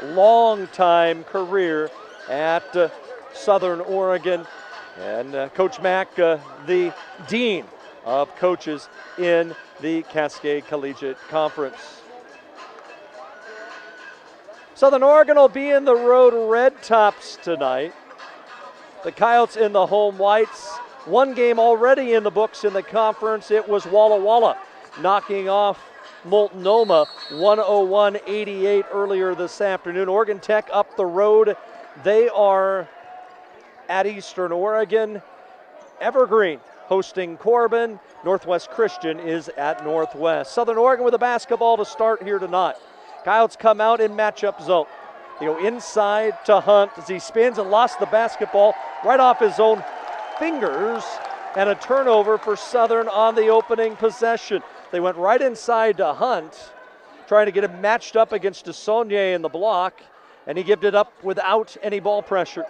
long-time career at Southern Oregon. And Coach Mack, the dean of coaches in the Cascade Collegiate Conference. Southern Oregon will be in the road red tops tonight. The Coyotes in the home whites. One game already in the books in the conference. It was Walla Walla knocking off Multnomah 101-88 earlier this afternoon. Oregon Tech up the road. They are at Eastern Oregon. Evergreen hosting Corbin. Northwest Christian is at Northwest. Southern Oregon with a basketball to start here tonight. Coyotes come out in matchup zone. They go inside to Hunt as he spins and lost the basketball right off his own fingers, and a turnover for Southern on the opening possession. They went right inside to Hunt, trying to get him matched up against DeSaulnier in the block, and he gave it up without any ball pressure.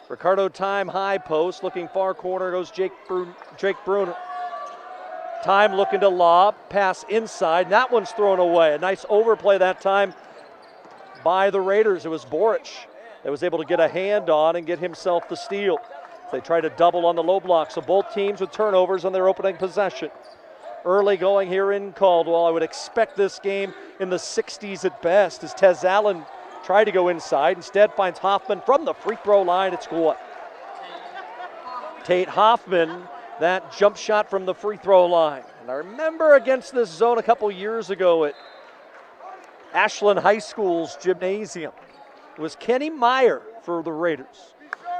Ricardo Time high post, looking far corner goes Jake Bruner. Time looking to lob, pass inside, and that one's thrown away. A nice overplay that time by the Raiders. It was Boric that was able to get a hand on and get himself the steal. They try to double on the low block, so both teams with turnovers on their opening possession. Early going here in Caldwell. I would expect this game in the 60s at best as Tez Allen tried to go inside. Instead finds Hoffman from the free throw line. It's good. Tate Hoffman, that jump shot from the free throw line. And I remember against this zone a couple years ago at Ashland High School's gymnasium. It was Kenny Meyer for the Raiders.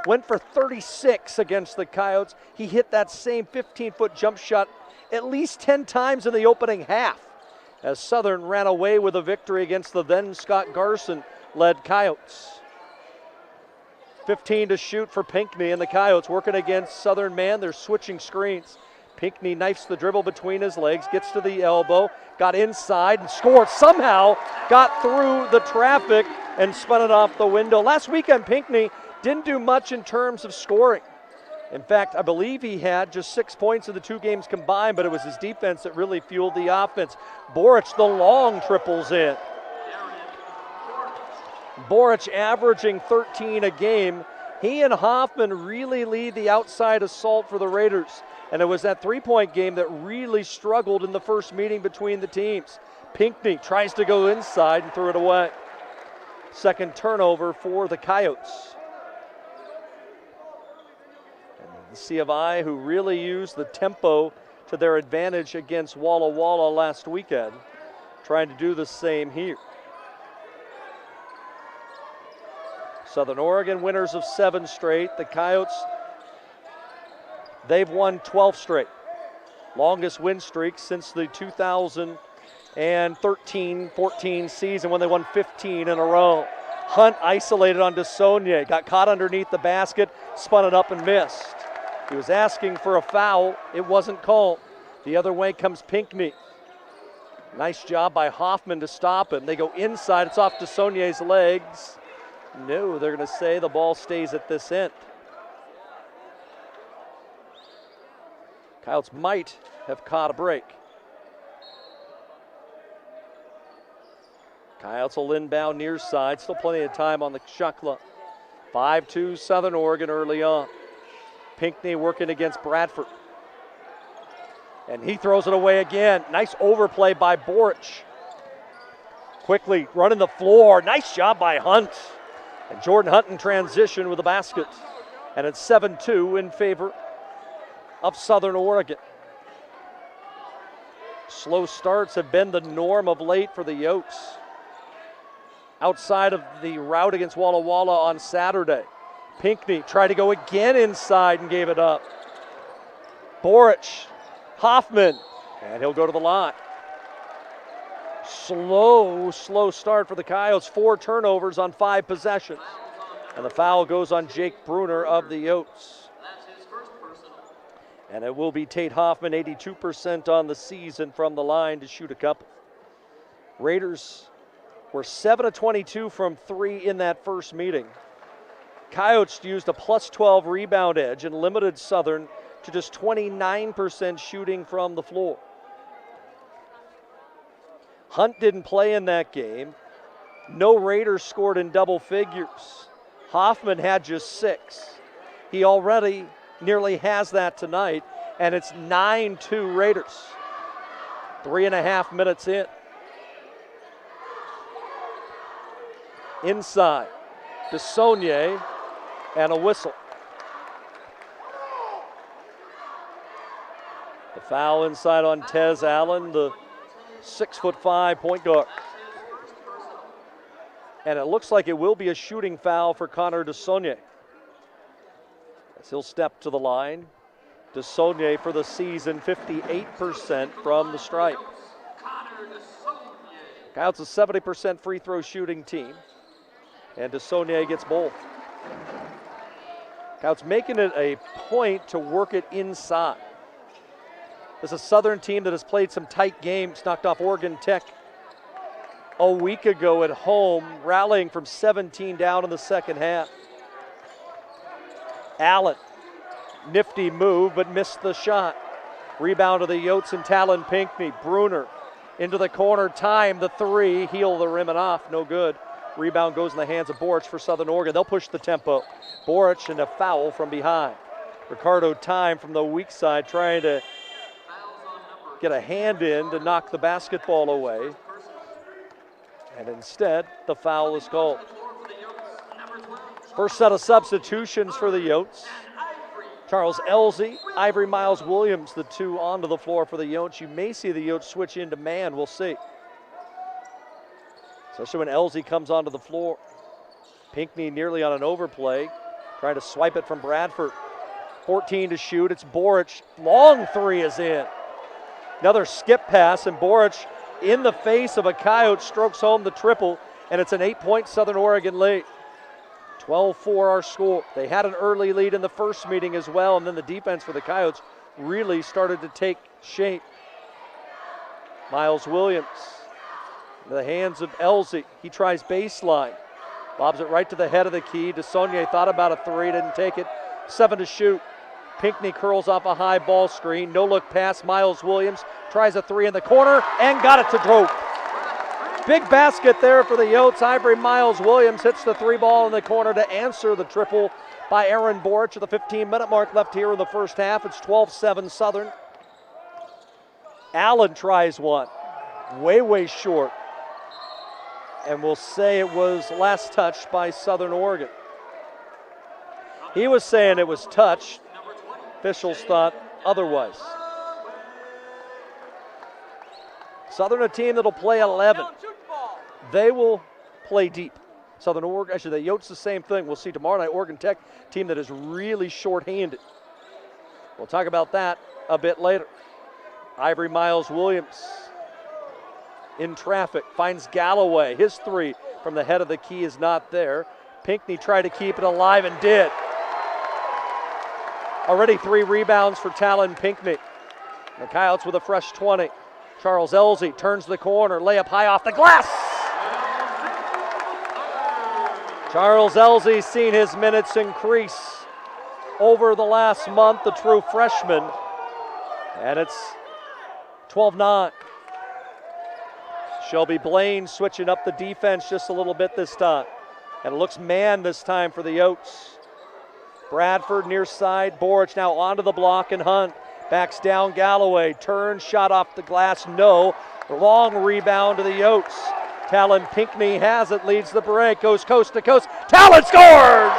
Went for 36 against the Coyotes. He hit that same 15-foot jump shot at least 10 times in the opening half as Southern ran away with a victory against the then Scott Garson-led Coyotes. 15 to shoot for Pinckney, and the Coyotes working against Southern man. They're switching screens. Pinckney knifes the dribble between his legs, gets to the elbow, got inside and scored. Somehow got through the traffic and spun it off the window. Last weekend, Pinckney didn't do much in terms of scoring. In fact, I believe he had just 6 points in the two games combined, but it was his defense that really fueled the offense. Boric, the long triples in. Boric averaging 13 a game. He and Hoffman really lead the outside assault for the Raiders. And it was that three-point game that really struggled in the first meeting between the teams. Pinckney tries to go inside and threw it away. Second turnover for the Coyotes. And the C of I, who really used the tempo to their advantage against Walla Walla last weekend, trying to do the same here. Southern Oregon winners of 7 straight. The Coyotes, they've won 12 straight. Longest win streak since the 2013-14 season when they won 15 in a row. Hunt isolated on DeSaulnier, got caught underneath the basket, spun it up and missed. He was asking for a foul. It wasn't called. The other way comes Pinckney. Nice job by Hoffman to stop him. They go inside. It's off DeSaulnier's legs. No, they're going to say the ball stays at this end. Coyotes might have caught a break. Coyotes will inbound near side. Still plenty of time on the shot clock. 5-2 Southern Oregon early on. Pinckney working against Bradford. And he throws it away again. Nice overplay by Boric. Quickly running the floor. Nice job by Hunt. And Jordan Hunt in transition with the basket. And it's 7-2 in favor of Southern Oregon. Slow starts have been the norm of late for the Yokes. Outside of the rout against Walla Walla on Saturday. Pinckney tried to go again inside and gave it up. Boric, Hoffman, and he'll go to the line. Slow start for the Coyotes. 4 turnovers on 5 possessions. And the foul goes on Jake Bruner of the Yotes. And it will be Tate Hoffman, 82% on the season from the line to shoot a couple. Raiders were 7 of 22 from 3 in that first meeting. Coyotes used a plus 12 rebound edge and limited Southern to just 29% shooting from the floor. Hunt didn't play in that game. No Raiders scored in double figures. Hoffman had just 6. He already nearly has that tonight, and it's 9-2 Raiders. 3.5 minutes in. Inside, DeSaulnier and a whistle. The foul inside on Tez Allen, the 6'5" point guard. And it looks like it will be a shooting foul for Connor DeSaulnier, as he'll step to the line. DeSaulnier for the season, 58% from the stripe. Coyotes a 70% free throw shooting team, and DeSaulnier gets both. Coyotes making it a point to work it inside. This is a Southern team that has played some tight games, knocked off Oregon Tech a week ago at home, rallying from 17 down in the second half. Allen, nifty move, but missed the shot. Rebound to the Yotes and Talon Pinckney. Bruner into the corner, time the 3, heel the rim and off, no good. Rebound goes in the hands of Boric for Southern Oregon. They'll push the tempo. Boric and a foul from behind. Ricardo Time from the weak side trying to get a hand in to knock the basketball away. And instead, the foul is called. First set of substitutions for the Yotes. Charles Elsie, Ivory Miles Williams, the 2 onto the floor for the Yotes. You may see the Yotes switch into man, we'll see. Especially when Elsie comes onto the floor. Pinckney nearly on an overplay, trying to swipe it from Bradford. 14 to shoot, it's Boric. Long 3 is in. Another skip pass, and Boric in the face of a Coyote strokes home the triple, and it's an 8-point Southern Oregon lead. 12-4 our score. They had an early lead in the first meeting as well, and then the defense for the Coyotes really started to take shape. Miles Williams in the hands of Elsie. He tries baseline. Lobs it right to the head of the key. DeSaulnier thought about a 3, didn't take it. 7 to shoot. Pinckney curls off a high ball screen. No look pass. Miles Williams tries a 3 in the corner and got it to Drope. Big basket there for the Yotes. Ivory Miles Williams hits the 3 ball in the corner to answer the triple by Aaron Boric at the 15-minute mark left here in the first half. It's 12-7 Southern. Allen tries one. Way short. And we'll say it was last touched by Southern Oregon. He was saying it was touched. Officials thought otherwise. Southern, a team that'll play 11. They will play deep. Southern Oregon, actually the Yotes the same thing. We'll see tomorrow night. Oregon Tech, team that is really short-handed. We'll talk about that a bit later. Ivory Miles Williams in traffic, finds Galloway. His 3 from the head of the key is not there. Pinckney tried to keep it alive and did. Already 3 rebounds for Talon Pinckney. The Coyotes with a fresh 20. Charles Elsie turns the corner, layup high off the glass. Charles Elsie's seen his minutes increase over the last month, the true freshman. And it's 12-9. Shelby Blaine switching up the defense just a little bit this time. And it looks man this time for the Yotes. Bradford near side, Boric now onto the block, and Hunt backs down Galloway, turns, shot off the glass, no. Long rebound to the Yotes. Talon Pinckney has it, leads the break, goes coast to coast. Talon scores!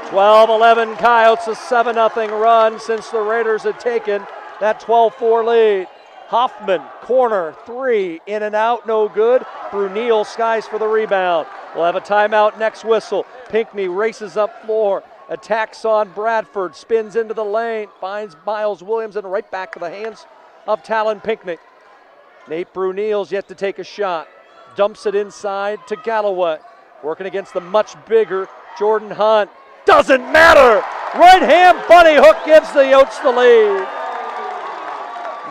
12-11 Coyotes, a 7-0 run since the Raiders had taken that 12-4 lead. Hoffman, corner, 3, in and out, no good. Brunel skies for the rebound. We'll have a timeout next whistle. Pinckney races up floor, attacks on Bradford, spins into the lane, finds Miles Williams, and right back to the hands of Talon Pinckney. Nate Brunel's yet to take a shot. Dumps it inside to Galloway. Working against the much bigger Jordan Hunt. Doesn't matter! Right hand bunny hook gives the Yotes the lead.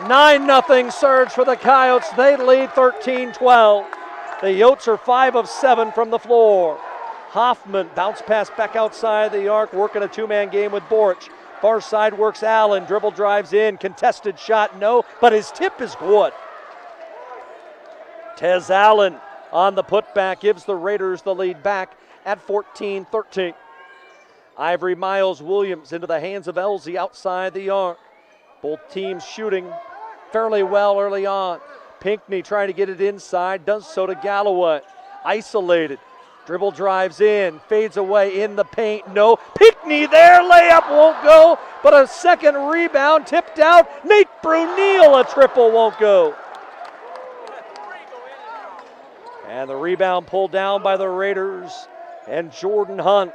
9-0 surge for the Coyotes. They lead 13-12. The Yotes are 5 of 7 from the floor. Hoffman bounce pass back outside the arc, working a 2-man game with Boric. Far side works Allen, dribble drives in, contested shot, no, but his tip is good. Tez Allen on the putback gives the Raiders the lead back at 14-13. Ivory Miles Williams into the hands of Elsie outside the arc. Both teams shooting fairly well early on. Pinckney trying to get it inside, does so to Galloway. Isolated, dribble drives in, fades away in the paint, no. Pinckney there, layup won't go, but a second rebound tipped out. Nate Brunel, a triple won't go. And the rebound pulled down by the Raiders and Jordan Hunt.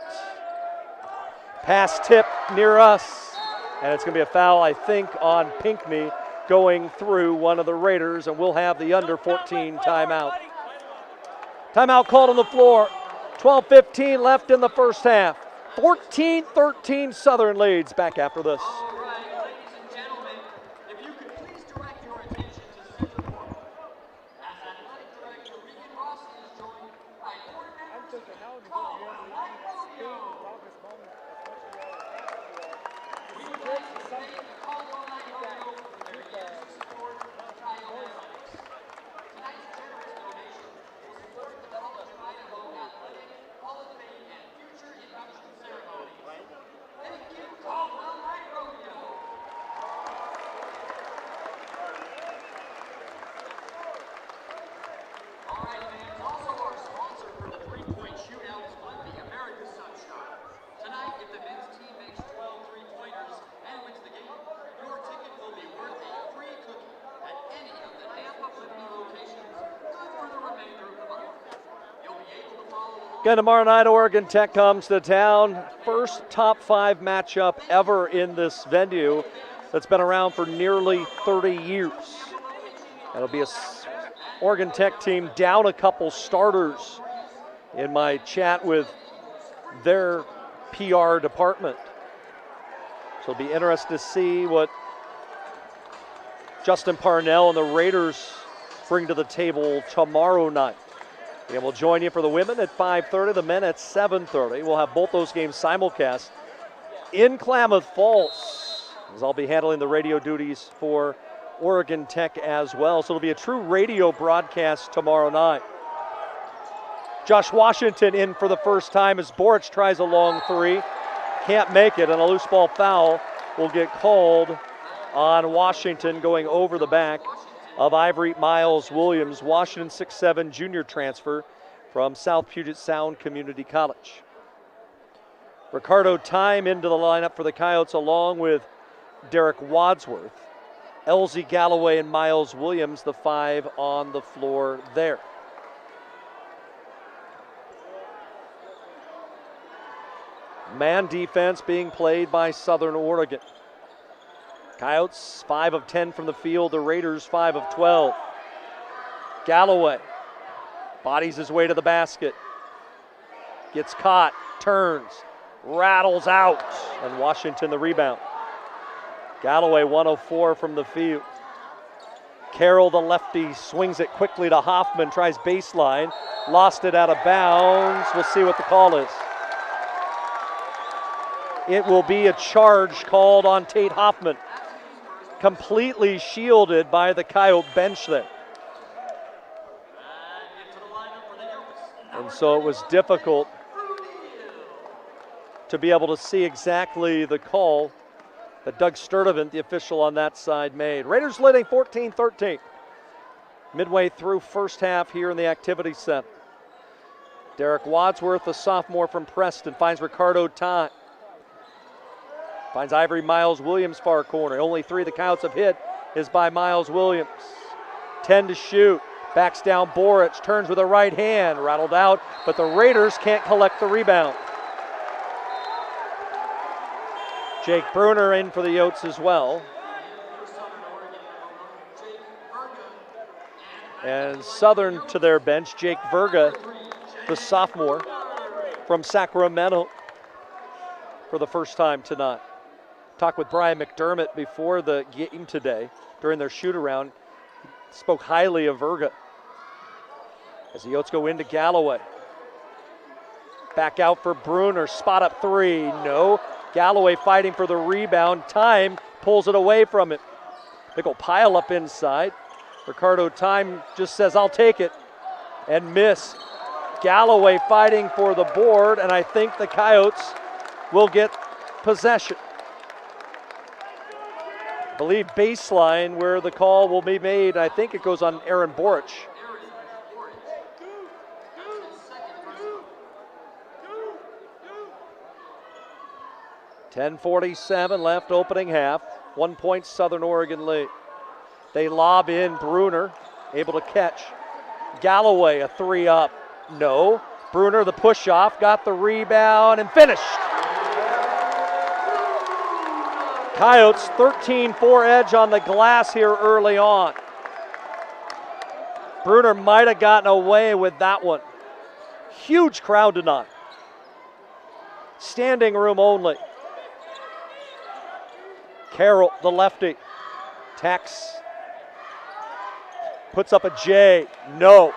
Pass tip near us, and it's going to be a foul, I think, on Pinckney going through one of the Raiders, and we'll have the under 14 timeout. Timeout called on the floor. 12:15 left in the first half. 14-13 Southern leads. Back after this. All right, ladies and gentlemen, if you could please direct your attention to center court. As athletic director Regan Rossi is joined by board members Caldwell Light Rodeo. We would like to thank the Caldwell Light Rodeo for their years of support of Ohio athletics. Tonight's generous donation will support the College of Idaho Athletic, Hall of Fame, and future induction ceremonies. Thank you, Caldwell Light Rodeo. All right, fans, also our sponsor for the three-point shootout is Bundy, America's Sunshine. Tonight, if the men's team makes 12 three-pointers and wins the game, your ticket will be worth a free cookie at any of the Tampa Bundy locations, good for the remainder of the month. You'll be able to follow along. Again, tomorrow night, Oregon Tech comes to town. First top 5 matchup ever in this venue that's been around for nearly 30 years. It'll be a Oregon Tech team down a couple starters in my chat with their PR department. So it'll be interesting to see what Justin Parnell and the Raiders bring to the table tomorrow night. And we'll join you for the women at 5:30, the men at 7:30. We'll have both those games simulcast in Klamath Falls, as I'll be handling the radio duties for Oregon Tech as well. So it'll be a true radio broadcast tomorrow night. Josh Washington in for the first time as Boric tries a long three. Can't make it, and a loose ball foul will get called on Washington going over the back of Ivory Miles Williams. Washington 6'7" junior transfer from South Puget Sound Community College. Ricardo Time into the lineup for the Coyotes along with Derek Wadsworth. Elsie Galloway and Miles Williams, the 5 on the floor there. Man defense being played by Southern Oregon. Coyotes 5 of 10 from the field, the Raiders 5 of 12. Galloway bodies his way to the basket. Gets caught, turns, rattles out, and Washington the rebound. Galloway 104 from the field. Carroll, the lefty, swings it quickly to Hoffman, tries baseline, lost it out of bounds. We'll see what the call is. It will be a charge called on Tate Hoffman, completely shielded by the Coyote bench there. And so it was difficult to be able to see exactly the call that Doug Sturdivant, the official on that side, made. Raiders leading 14-13. Midway through first half here in the Activity Center. Derek Wadsworth, the sophomore from Preston, finds Ricardo Time. Finds Ivory Miles Williams far corner. Only 3 the Coyotes have hit is by Miles Williams. 10 to shoot. Backs down Boric, turns with a right hand, rattled out, but the Raiders can't collect the rebound. Jake Bruner in for the Yotes as well. And Southern to their bench, Jake Verga, the sophomore from Sacramento, for the first time tonight. Talked with Brian McDermott before the game today during their shoot-around. Spoke highly of Verga. As the Yotes go into Galloway. Back out for Bruner, spot up 3, no. Galloway fighting for the rebound. Time pulls it away from it. Big ol' pile up inside. Ricardo Time just says, I'll take it, and miss. Galloway fighting for the board, and I think the Coyotes will get possession. I believe baseline where the call will be made. I think it goes on Aaron Boric. 10:47 left, opening half. 1 point Southern Oregon lead. They lob in Bruner, able to catch. Galloway, a three up. No. Bruner, the push off, got the rebound and finished. Coyotes 13-4 edge on the glass here early on. Bruner might have gotten away with that one. Huge crowd tonight. Standing room only. Carroll, the lefty. Tex puts up a J. No.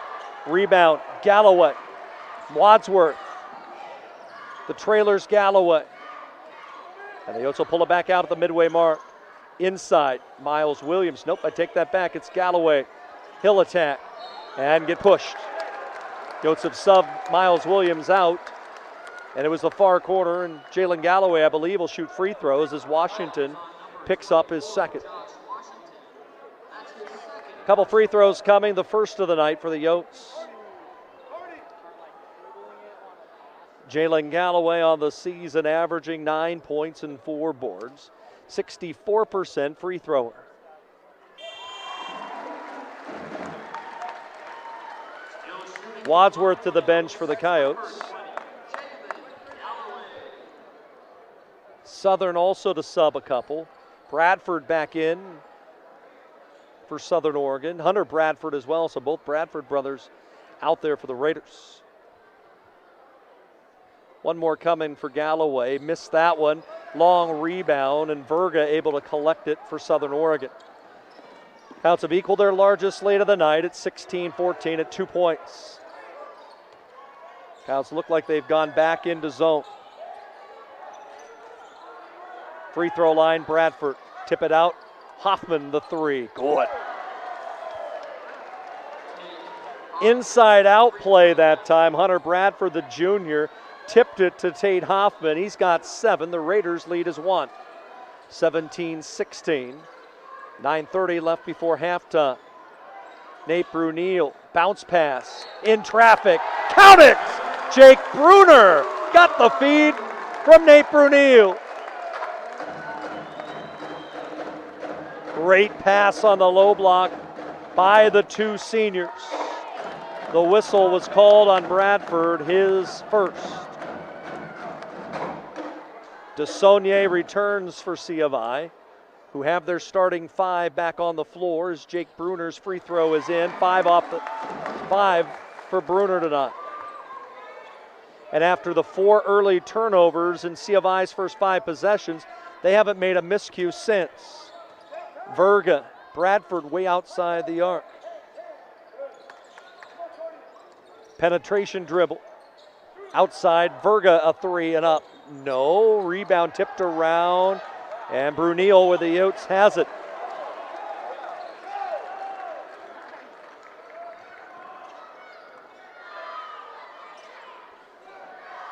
Rebound. Galloway. Wadsworth. The trailers Galloway. And they also pull it back out at the midway mark. Inside, Miles Williams. Nope, I take that back. It's Galloway. He'll attack and get pushed. Yotes have subbed Miles Williams out. And it was the far corner, and Jalen Galloway, I believe, will shoot free throws as Washington picks up his second. Couple free throws coming, the first of the night for the Yotes. Jalen Galloway on the season averaging 9 points and 4 boards. 64% free thrower. Wadsworth to the bench for the Coyotes. Southern also to sub a couple. Bradford back in for Southern Oregon. Hunter Bradford as well, so both Bradford brothers out there for the Raiders. One more coming for Galloway. Missed that one. Long rebound, and Verga able to collect it for Southern Oregon. Coyotes have equaled their largest lead of the night at 16-14 at 2 points. Coyotes look like they've gone back into zone. Free throw line, Bradford. Tip it out. Hoffman, the three. Good. Inside out play that time. Hunter Bradford, the junior, tipped it to Tate Hoffman. He's got 7. The Raiders lead is 1. 17-16. 9:30 left before halftime. Nate Brunel, bounce pass. In traffic. Count it! Jake Bruner got the feed from Nate Brunel. Great pass on the low block by the two seniors. The whistle was called on Bradford, his first. DeSaulnier returns for C of I, who have their starting 5 back on the floor as Jake Bruner's free throw is in. 5 for Bruner tonight. And after the 4 early turnovers in C of I's first 5 possessions, they haven't made a miscue since. Verga, Bradford way outside the arc. Penetration dribble. Outside, Verga a 3 and up. No, rebound tipped around, and Brunel with the Yotes has it.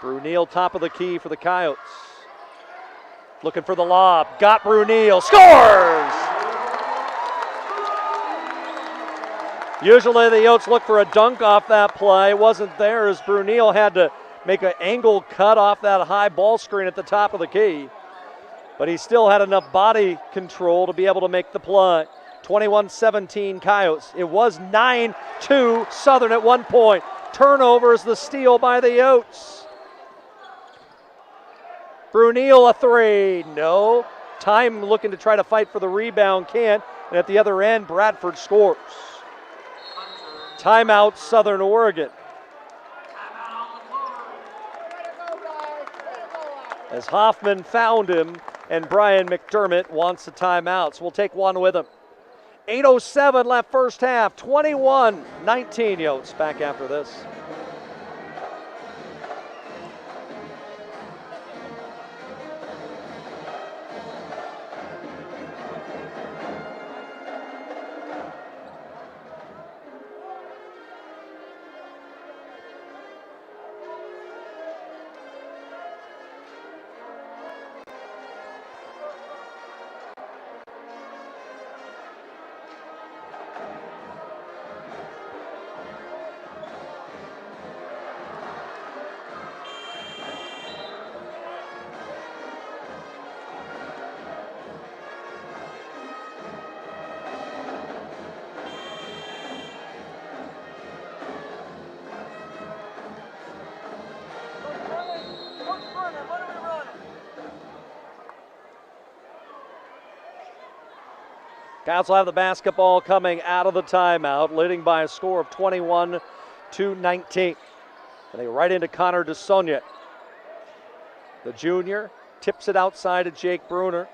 Brunel top of the key for the Coyotes. Looking for the lob, got Brunel, scores! Usually the Yotes look for a dunk off that play. It wasn't there as Brunel had to make an angle cut off that high ball screen at the top of the key. But he still had enough body control to be able to make the play. 21-17 Coyotes. It was 9-2 Southern at one point. Turnovers, the steal by the Yotes. Brunel a 3, no. Time looking to try to fight for the rebound, can't. And at the other end, Bradford scores. Timeout, Southern Oregon. As Hoffman found him, and Brian McDermott wants a timeout, so we'll take one with him. 8:07 left first half, 21-19 Yotes. Back after this. Coyotes will have the basketball coming out of the timeout, leading by a score of 21-19. And they right into Connor DeSaulnier. The junior tips it outside to Jake Bruner.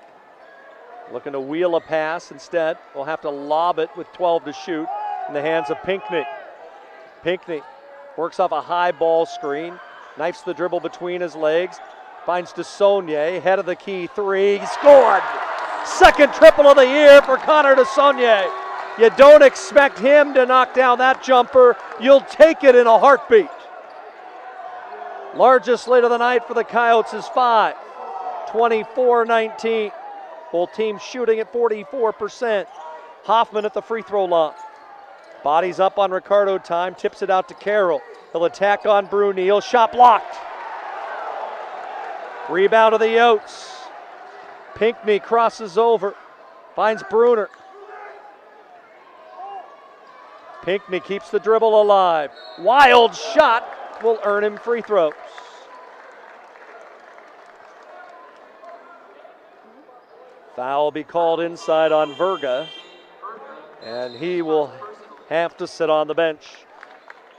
Looking to wheel a pass instead. Will have to lob it with 12 to shoot in the hands of Pinckney. Pinckney works off a high ball screen, knifes the dribble between his legs, finds DeSaulnier, head of the key three, he scored! Second triple of the year for Connor DeSaulnier. You don't expect him to knock down that jumper. You'll take it in a heartbeat. Largest lead of the night for the Coyotes is 5, 24-19. Both teams shooting at 44%. Hoffman at the free throw line. Bodies up on Ricardo time, tips it out to Carroll. He'll attack on Brunel, shot blocked. Rebound of the Yotes. Pinckney crosses over, finds Bruner. Pinckney keeps the dribble alive. Wild shot will earn him free throws. Foul will be called inside on Verga, and he will have to sit on the bench.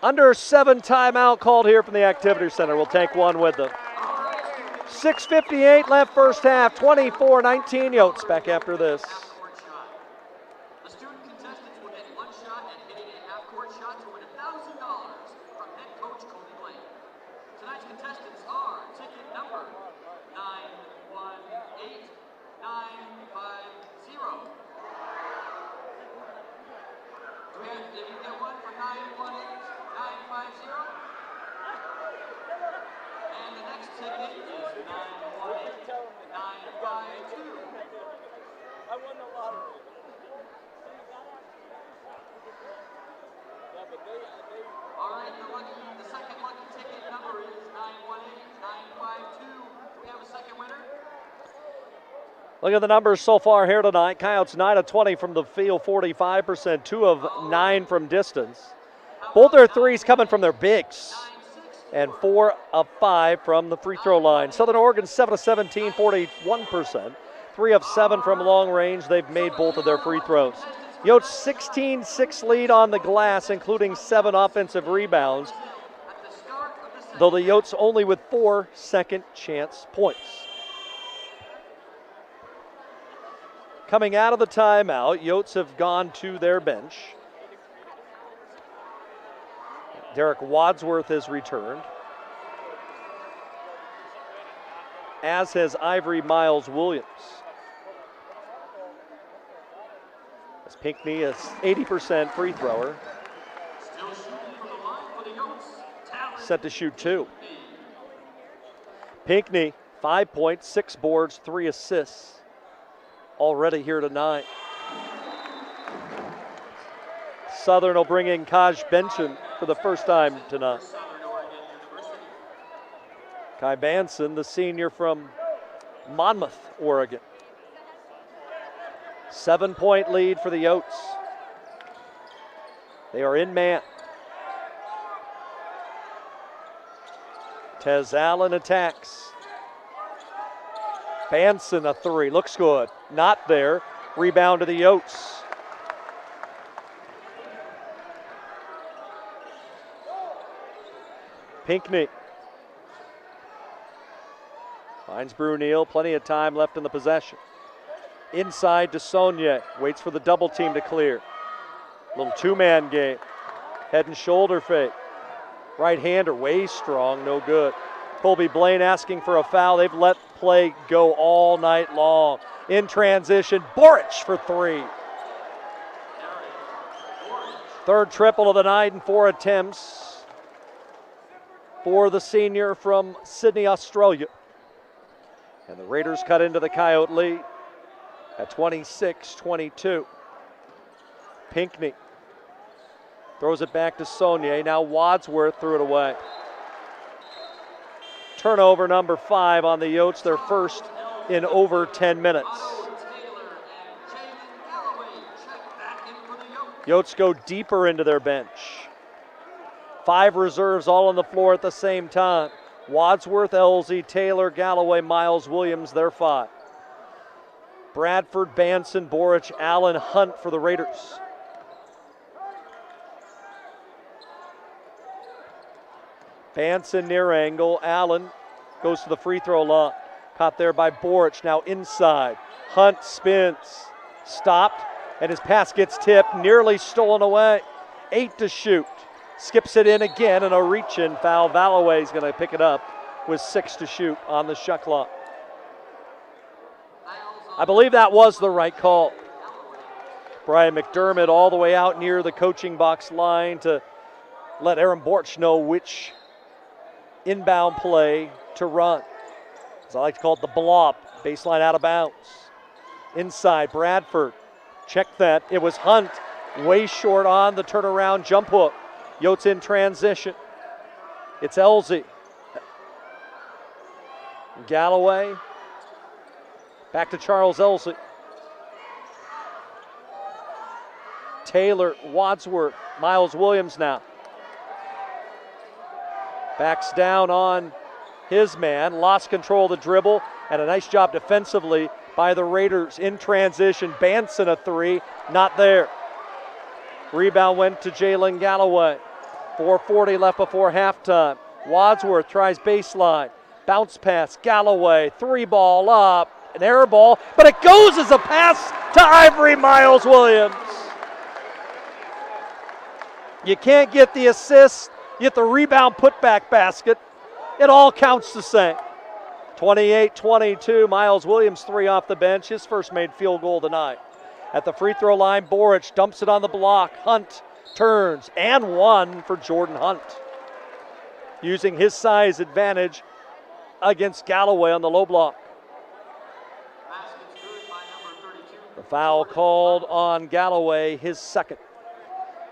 Under 7 timeout called here from the Activity Center. We'll take one with them. 6:58 left first half, 24-19 Yotes. Back after this. The student contestants will get one shot at hitting a half-court shot to win $1,000 from head coach Cody Lane. Tonight's contestants are ticket number 918950. Did you get one for 918950? And the next ticket is 918952. I won the lottery. All right, the second lucky ticket number is 918952. Do we have a second winner? Look at the numbers so far here tonight. Coyotes 9 of 20 from the field, 45%, 2 of 9 from distance. Both their threes coming from their bigs, and 4 of 5 from the free throw line. Southern Oregon 7 of 17, 41%. 3 of 7 from long range. They've made both of their free throws. Yotes 16-6 lead on the glass, including 7 offensive rebounds, though the Yotes only with 4 second chance points. Coming out of the timeout, Yotes have gone to their bench. Derek Wadsworth has returned, as has Ivory Miles Williams. As Pinckney is 80% free thrower. Still shooting from the line for the Yotes. Set to shoot 2. Pinckney, 5 points, 6 boards, 3 assists. Already here tonight. Southern will bring in Kaj Benson for the first time tonight. Kai Banson, the senior from Monmouth, Oregon. 7-point lead for the Yotes. They are in man. Tez Allen attacks. Banson a 3, looks good. Not there. Rebound to the Yotes. Pinckney finds Brunel, plenty of time left in the possession. Inside to DeSaulnier, waits for the double team to clear. Little 2-man game. Head and shoulder fake. Right-hander, way strong, no good. Colby Blaine asking for a foul. They've let play go all night long. In transition, Boric for 3. Third triple of the night in 4 attempts for the senior from Sydney, Australia. And the Raiders cut into the Coyote lead at 26-22. Pinckney throws it back to Saulnier. Now Wadsworth threw it away. Turnover number 5 on the Yotes, their first in over 10 minutes. Yotes go deeper into their bench. 5 reserves all on the floor at the same time. Wadsworth, Elsie, Taylor, Galloway, Miles, Williams, they're 5. Bradford, Banson, Boric, Allen, Hunt for the Raiders. Banson near angle. Allen goes to the free throw line. Caught there by Boric. Now inside. Hunt spins. Stopped. And his pass gets tipped. Nearly stolen away. 8 to shoot. Skips it in again. And a reach-in foul. Valloway's going to pick it up with 6 to shoot on the shot clock. I believe that was the right call. Brian McDermott all the way out near the coaching box line to let Aaron Borch know which inbound play to run. As I like to call it, the blob, baseline out of bounds. Inside, Bradford, check that. It was Hunt, way short on the turnaround jump hook. Yotes in transition. It's Elzy. Galloway, back to Charles Elzy. Taylor, Wadsworth, Miles Williams now. Backs down on his man, lost control of the dribble, and a nice job defensively by the Raiders in transition. Banson a three, not there. Rebound went to Jalen Galloway. 4:40 left before halftime. Wadsworth tries baseline. Bounce pass, Galloway, 3-ball up, an air ball, but it goes as a pass to Ivory Miles Williams. You can't get the assist. You get the rebound putback basket. It all counts the same. 28-22, Miles Williams 3 off the bench, his first made field goal tonight. At the free throw line, Boric dumps it on the block. Hunt turns, and one for Jordan Hunt. Using his size advantage against Galloway on the low block. The foul called on Galloway, his second.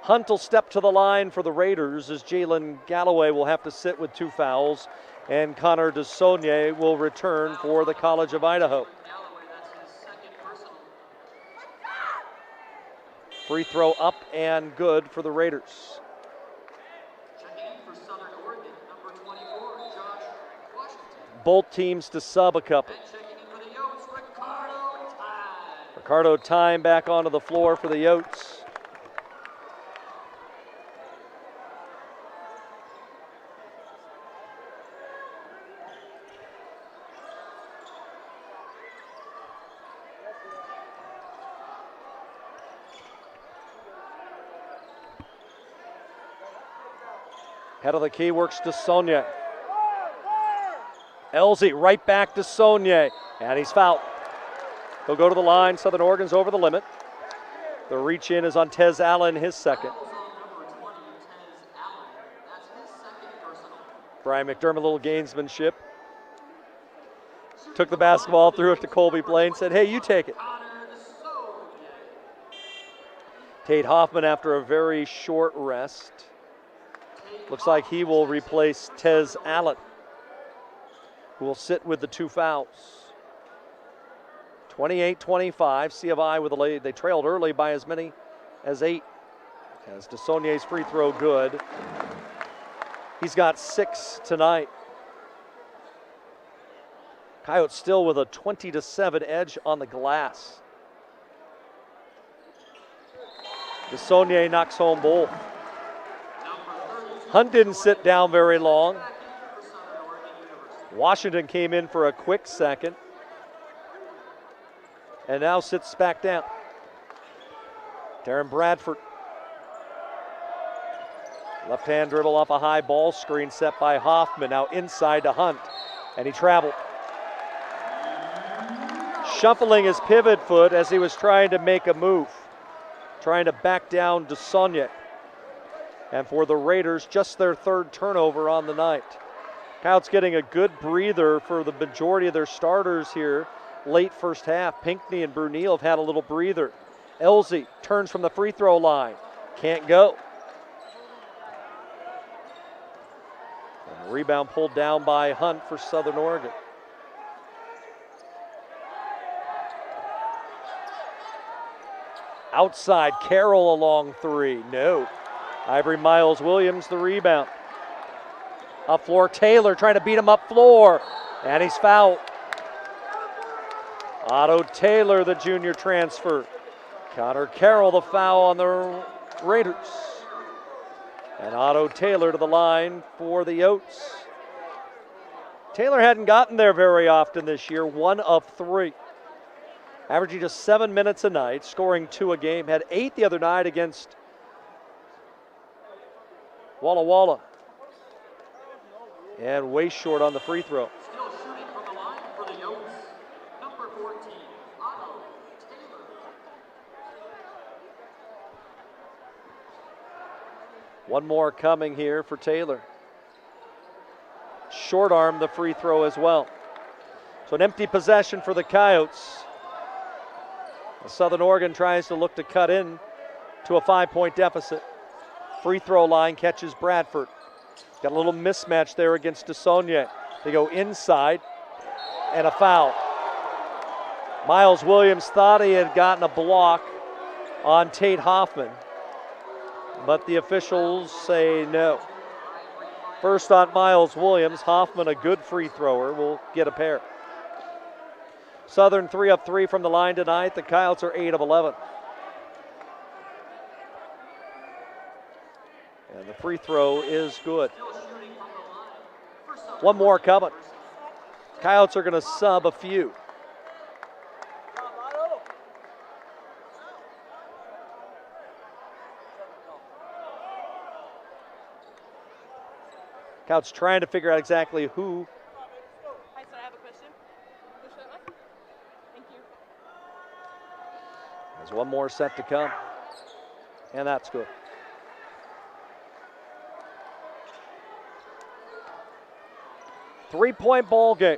Hunt will step to the line for the Raiders as Jalen Galloway will have to sit with 2 fouls, and Connor DeSaulnier will return for the College of Idaho. Free throw up and good for the Raiders. Both teams to sub a couple. Ricardo Time back onto the floor for the Yotes. Head of the key works to Saulnier. Elzy right back to Saulnier, and he's fouled. He'll go to the line. Southern Oregon's over the limit. The reach in is on Tez Allen, his second. Brian McDermott, a little gamesmanship. Took the basketball, threw it to Colby Blaine, said, hey, you take it. Tate Hoffman after a very short rest. Looks like he will replace Tez Allen, who will sit with the 2 fouls. 28-25, C of I with a lead. They trailed early by as many as 8. As DeSaulnier's free throw good. He's got 6 tonight. Coyotes still with a 20-7 edge on the glass. DeSaulnier knocks home both. Hunt didn't sit down very long. Washington came in for a quick second and now sits back down. Darren Bradford. Left-hand dribble off a high ball screen set by Hoffman. Now inside to Hunt, and he traveled. Shuffling his pivot foot as he was trying to make a move. Trying to back down DeSaulnier. And for the Raiders, just their 3rd turnover on the night. Coyotes getting a good breather for the majority of their starters here late first half. Pinckney and Brunel have had a little breather. Elzy turns from the free throw line. Can't go. And a rebound pulled down by Hunt for Southern Oregon. Outside, Carroll a long 3. No. Ivory Miles Williams the rebound. Up floor, Taylor trying to beat him up floor, and he's fouled. Otto Taylor, the junior transfer. Connor Carroll, the foul on the Raiders. And Otto Taylor to the line for the Oats. Taylor hadn't gotten there very often this year, 1 of 3. Averaging just 7 minutes a night, scoring 2 a game. Had 8 the other night against Walla Walla. And way short on the free throw. Still shooting from the line for the Oats, number 14, Otto Taylor. One more coming here for Taylor. Short arm the free throw as well. So an empty possession for the Coyotes. Southern Oregon tries to look to cut in to a 5-point deficit. Free throw line catches Bradford. Got a little mismatch there against DeSaulnier. They go inside and a foul. Miles Williams thought he had gotten a block on Tate Hoffman, but the officials say no. First on Miles Williams. Hoffman, a good free thrower, will get a pair. Southern 3 of 3 from the line tonight. The Coyotes are 8 of 11. And the free throw is good. One more coming. Coyotes are going to sub a few. Coyotes trying to figure out exactly who. Hi, sir, I have a question. Thank you. There's one more set to come. And that's good. Three-point ball game.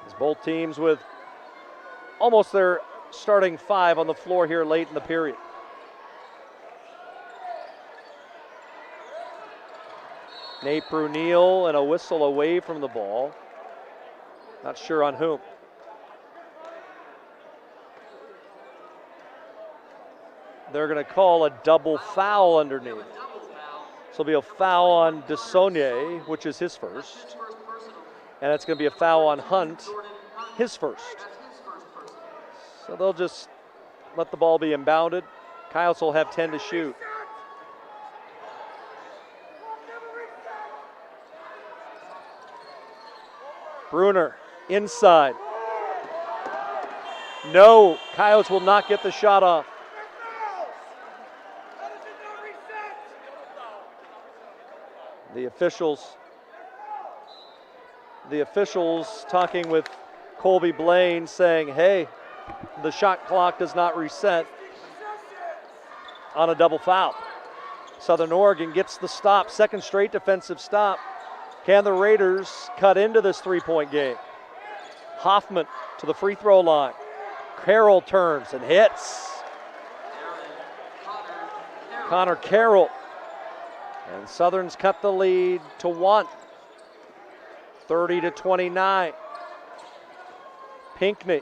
As both teams with almost their starting 5 on the floor here late in the period. Nate Brunel and a whistle away from the ball. Not sure on whom. They're going to call a double foul underneath. So it'll be a foul on DeSaulnier, which is his first. And it's going to be a foul on Hunt, his first. So they'll just let the ball be inbounded. Coyotes will have 10 to shoot. Bruner inside. No, Coyotes will not get the shot off. The officials talking with Colby Blaine saying, hey, the shot clock does not reset on a double foul. Southern Oregon gets the stop, second straight defensive stop. Can the Raiders cut into this 3-point game? Hoffman to the free throw line. Carroll turns and hits. Connor Carroll. And Southern's cut the lead to 1. 30-29. Pinckney.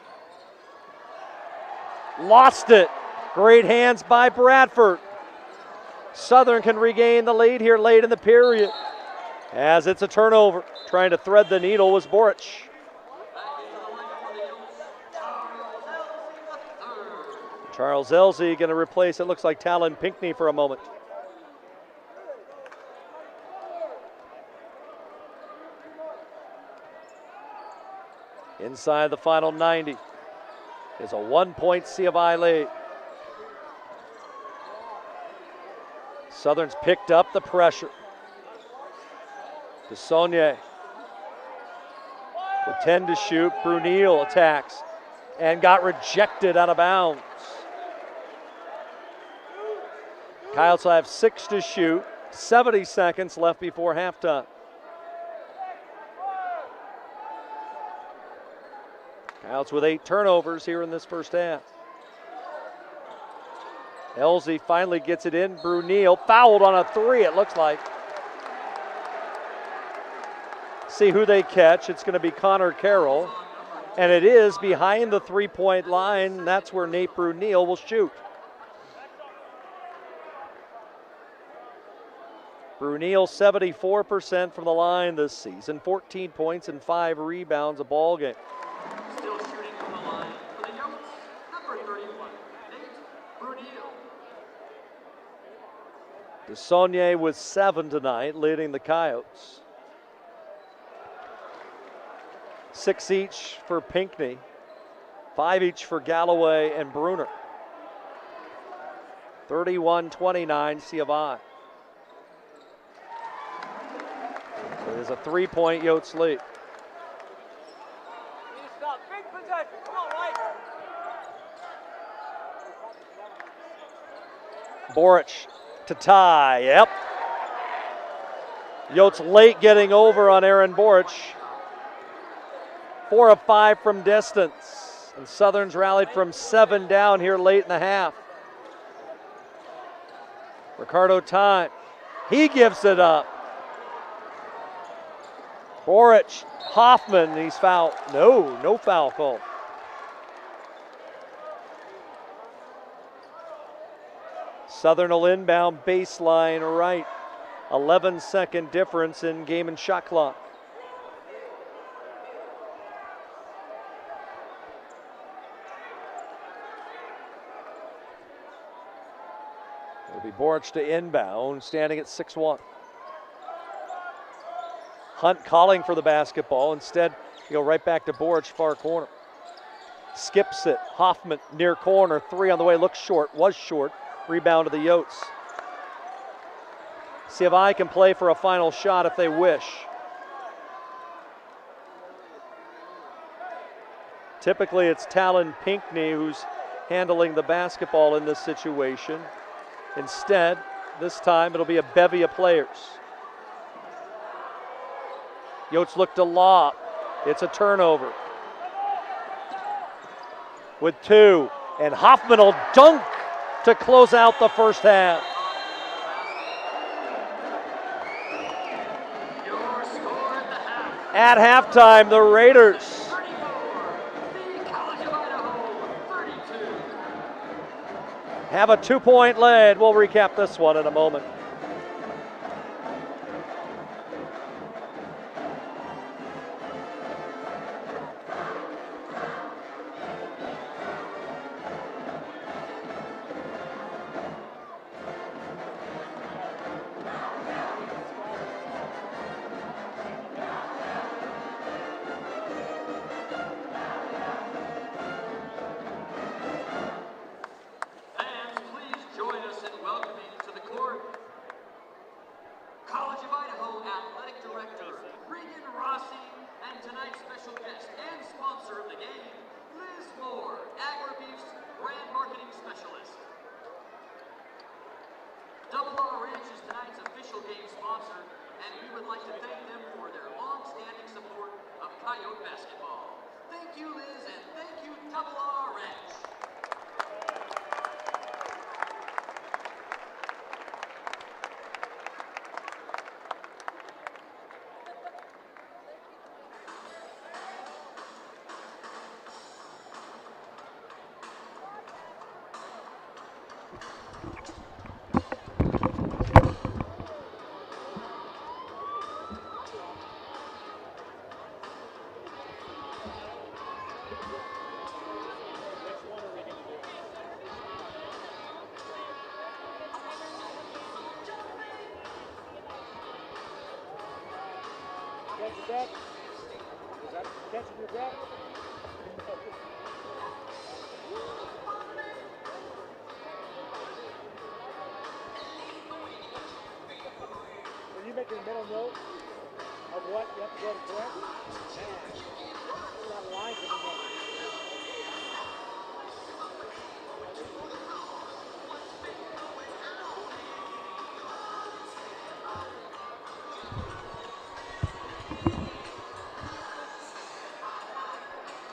Lost it. Great hands by Bradford. Southern can regain the lead here late in the period. As it's a turnover. Trying to thread the needle was Boric. Charles Elzey going to replace, it looks like, Talon Pinckney for a moment. Inside the final 90 is a 1-point C of I lead. Southern's picked up the pressure. DeSaulnier with 10 to shoot. Brunel attacks and got rejected out of bounds. Coyotes will have 6 to shoot. 70 seconds left before halftime. Coyotes with 8 turnovers here in this first half. Elzey finally gets it in. Brunel fouled on a 3, it looks like. See who they catch. It's going to be Connor Carroll. And it is behind the 3-point line. That's where Nate Brunel will shoot. Brunel 74% from the line this season. 14 points and 5 rebounds a ball game. Still shooting from the line DeSaulnier with 7 tonight, leading the Coyotes. 6 each for Pinckney, 5 each for Galloway and Bruner. 31-29 C of I. It is a 3-point Yotes lead. Stop. Big possession. Come on, White. Boric to tie. Yep. Yotes late getting over on Aaron Boric. 4 of 5 from distance. And Southern's rallied from 7 down here late in the half. Ricardo time. He gives it up. Boric, Hoffman, he's fouled. No foul call. Southern will inbound baseline right. 11-second difference in game and shot clock. It'll be Boric to inbound, standing at 6-1. Hunt calling for the basketball. Instead, he'll go right back to Boric, far corner. Skips it. Hoffman near corner. 3 on the way. Looks short. Was short. Rebound to the Yotes. See if I can play for a final shot if they wish. Typically, it's Talon Pinckney who's handling the basketball in this situation. Instead, this time it'll be a bevy of players. Yotes look to lob. It's a turnover. With 2, and Hoffman will dunk to close out the first half. Your score at the half. At halftime, the Raiders 34. The College of Idaho 32. have a 2-point lead. We'll recap this one in a moment. Fans, please join us in welcoming to the court College of Idaho Athletic Director Regan Rossi and tonight's special guest and sponsor of the game, Liz Moore, AgriBeef's brand marketing specialist. Double R Ranch is tonight's official game sponsor, and we would like to thank them for their long-standing support of Coyote basketball. Thank you, Liz, and thank you, Double R Ranch. Catch your back. Is that catching your back? Are you making a mental note of what you have to go to correct? That line coming up.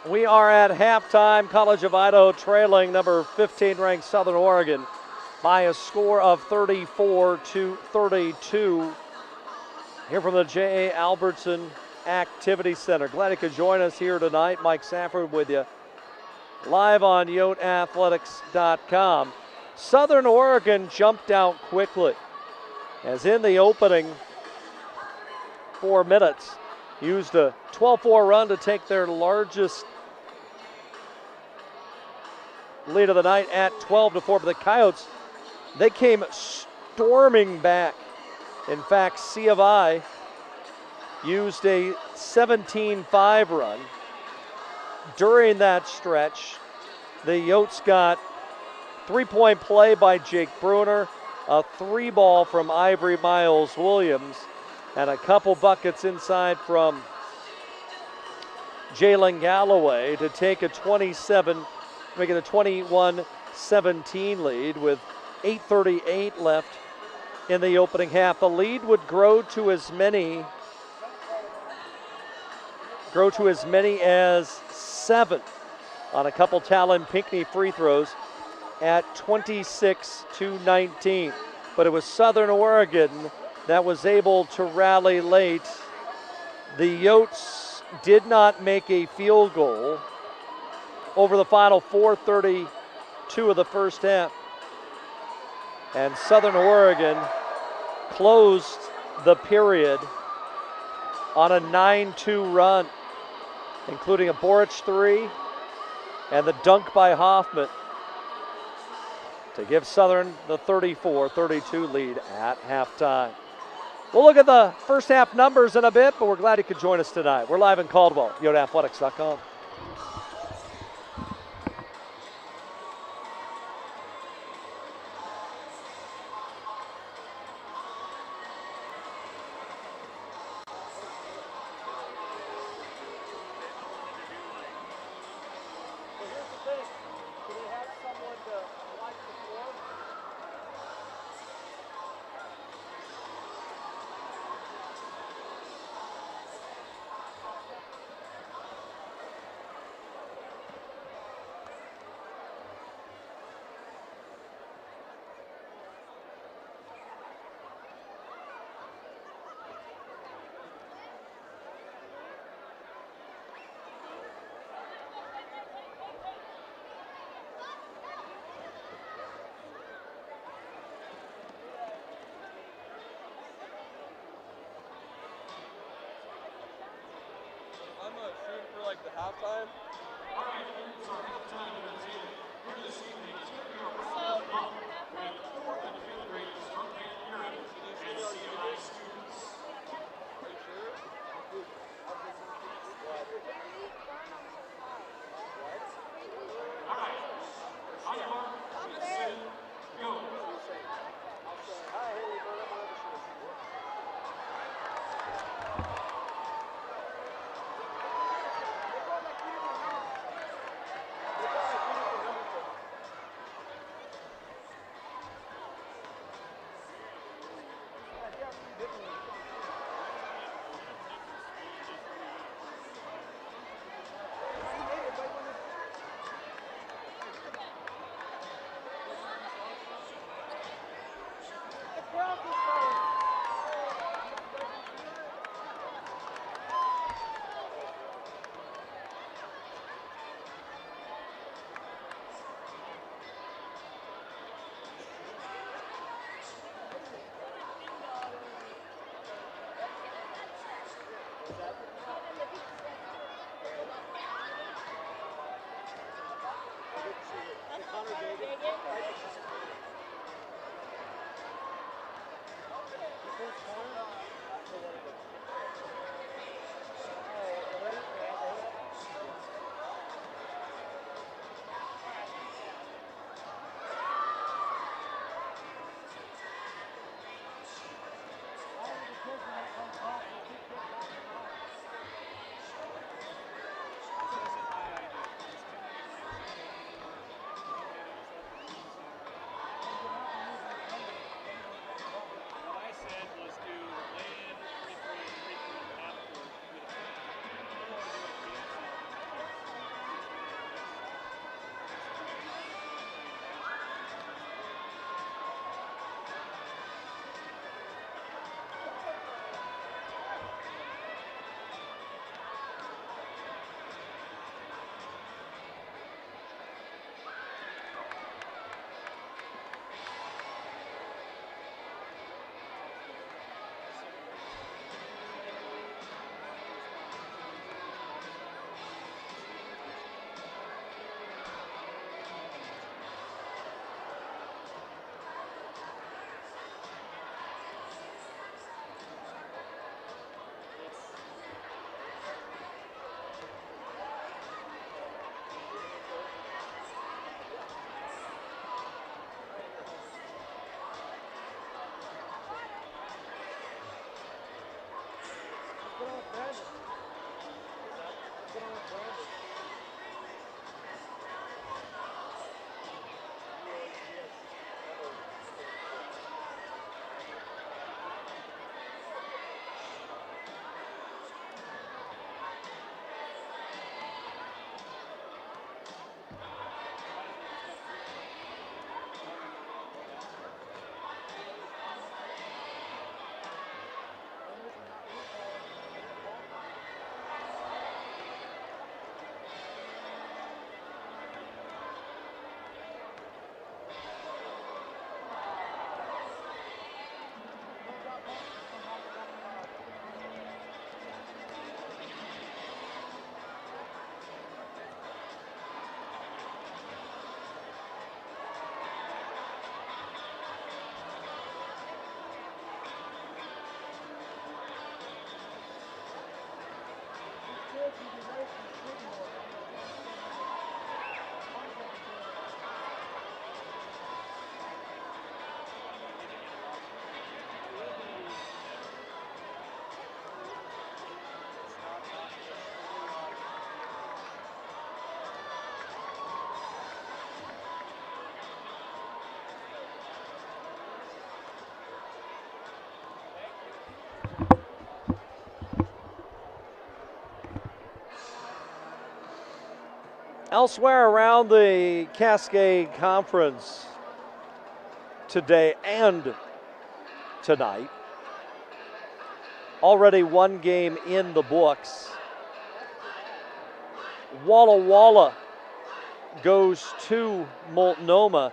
We are at halftime. College of Idaho trailing number 15 ranked Southern Oregon by a score of 34-32. Here from the J.A. Albertson Activity Center. Glad you could join us here tonight. Mike Safford with you live on yoteathletics.com. Southern Oregon jumped out quickly as in the opening 4 minutes used a 12-4 run to take their largest lead of the night at 12-4. But the Coyotes, they came storming back. In fact, C of I used a 17-5 run. During that stretch, the Yotes got 3-point play by Jake Bruner, a 3-ball from Ivory Miles Williams, and a couple buckets inside from Jalen Galloway to take a 21-17 lead with 8:38 left in the opening half. The lead would grow to as many as 7 on a couple Talon Pinckney free throws at 26-19. But it was Southern Oregon that was able to rally late. The Yotes did not make a field goal over the final 4:32 of the first half. And Southern Oregon closed the period on a 9-2 run, including a Boric 3 and the dunk by Hoffman to give Southern the 34-32 lead at halftime. We'll look at the first half numbers in a bit, but we're glad you could join us tonight. We're live in Caldwell, YotaAthletics.com. The halftime. All right, so halftime is in. Here this evening, Tippecanoe Rojo Golf, ranked 4th in the field grades from Tate Hoffman and CLI students. Are you sure? All right, on your mark, get set, go. Yeah, Brandon. What's going on with Brandon? Elsewhere around the Cascade Conference today and tonight, already one game in the books. Walla Walla goes to Multnomah,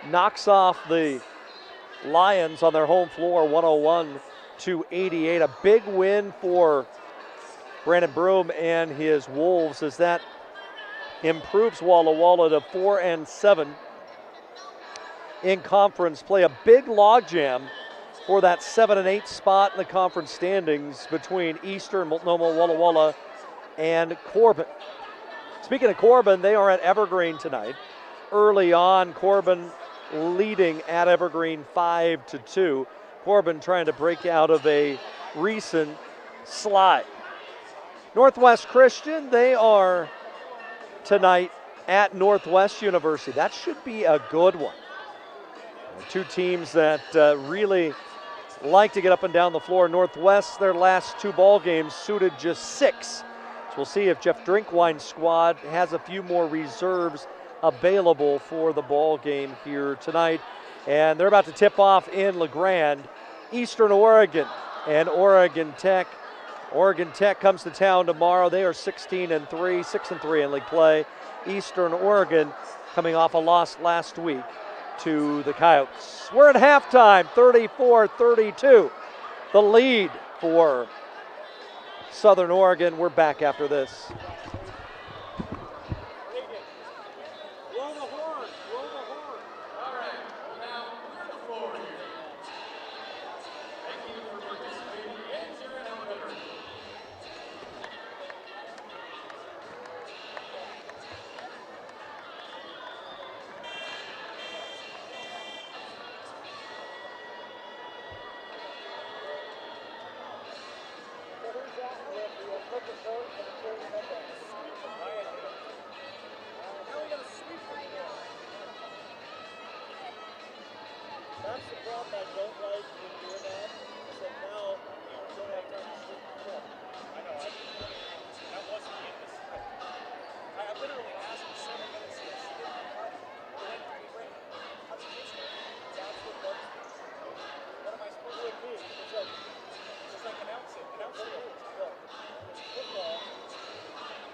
knocks off the Lions on their home floor 101-88. A big win for Brandon Broom and his Wolves as that improves Walla Walla to 4-7 in conference play. A big logjam for that 7 and 8 spot in the conference standings between Eastern, Multnomah, Walla Walla, and Corbin. Speaking of Corbin, they are at Evergreen tonight. Early on, Corbin leading at Evergreen 5-2. Corbin trying to break out of a recent slide. Northwest Christian, they are tonight at Northwest University. That should be a good one. Two teams that really like to get up and down the floor. Northwest, their last two ball games suited just 6. So we'll see if Jeff Drinkwine's squad has a few more reserves available for the ball game here tonight. And they're about to tip off in LeGrand, Eastern Oregon and Oregon Tech. Oregon Tech comes to town tomorrow. They are 16-3, 6-3 in league play. Eastern Oregon coming off a loss last week to the Coyotes. We're at halftime, 34-32. The lead for Southern Oregon. We're back after this. Roll the horn. Roll the horn. All right, well now, clear the floor here. Thank you for participating in Sharon Elevator. So who's that with the purple coat and the carry headband? Now we got a sweep from here. That's the problem I don't like when doing that. Is that now you don't have time to sweep the floor. I know. That wasn't in the script. I literally asked for 7 minutes to see it. Went to the break. How's it taste? That's what bugs me. What am I supposed to do? It's like announce it. Announce the rules. Look, it's football.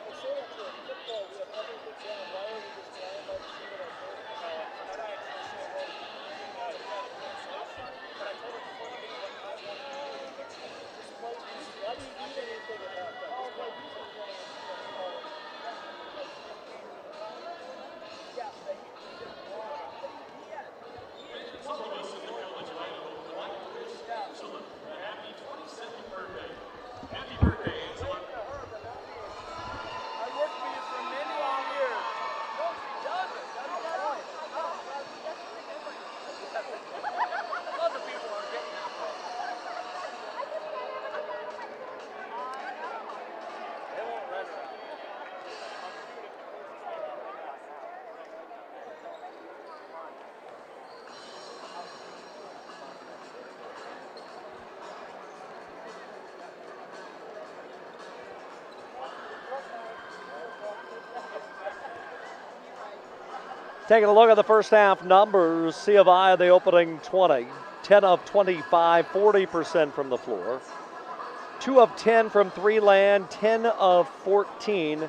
Let's say after football we have everything down. Why are we just flying by the seat of our pants? And I actually said, well, we had a translation, but I told her before the game what I wanted to do. Just play these Taking a look at the first half numbers, C of I, the opening 20, 10 of 25, 40% from the floor. 2 of 10 from three land, 10 of 14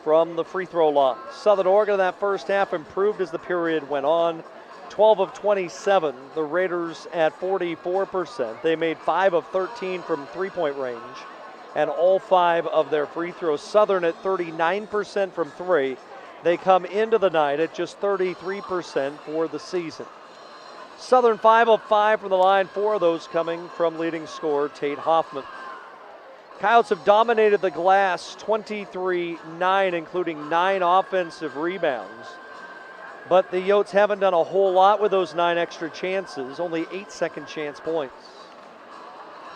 from the free throw line. Southern Oregon in that first half improved as the period went on. 12 of 27, the Raiders at 44%. They made 5 of 13 from three-point range and all 5 of their free throws. Southern at 39% from three. They come into the night at just 33% for the season. Southern 5 of 5 from the line, 4 of those coming from leading scorer Tate Hoffman. Coyotes have dominated the glass 23-9, including 9 offensive rebounds. But the Yotes haven't done a whole lot with those 9 extra chances, only 8 second chance points.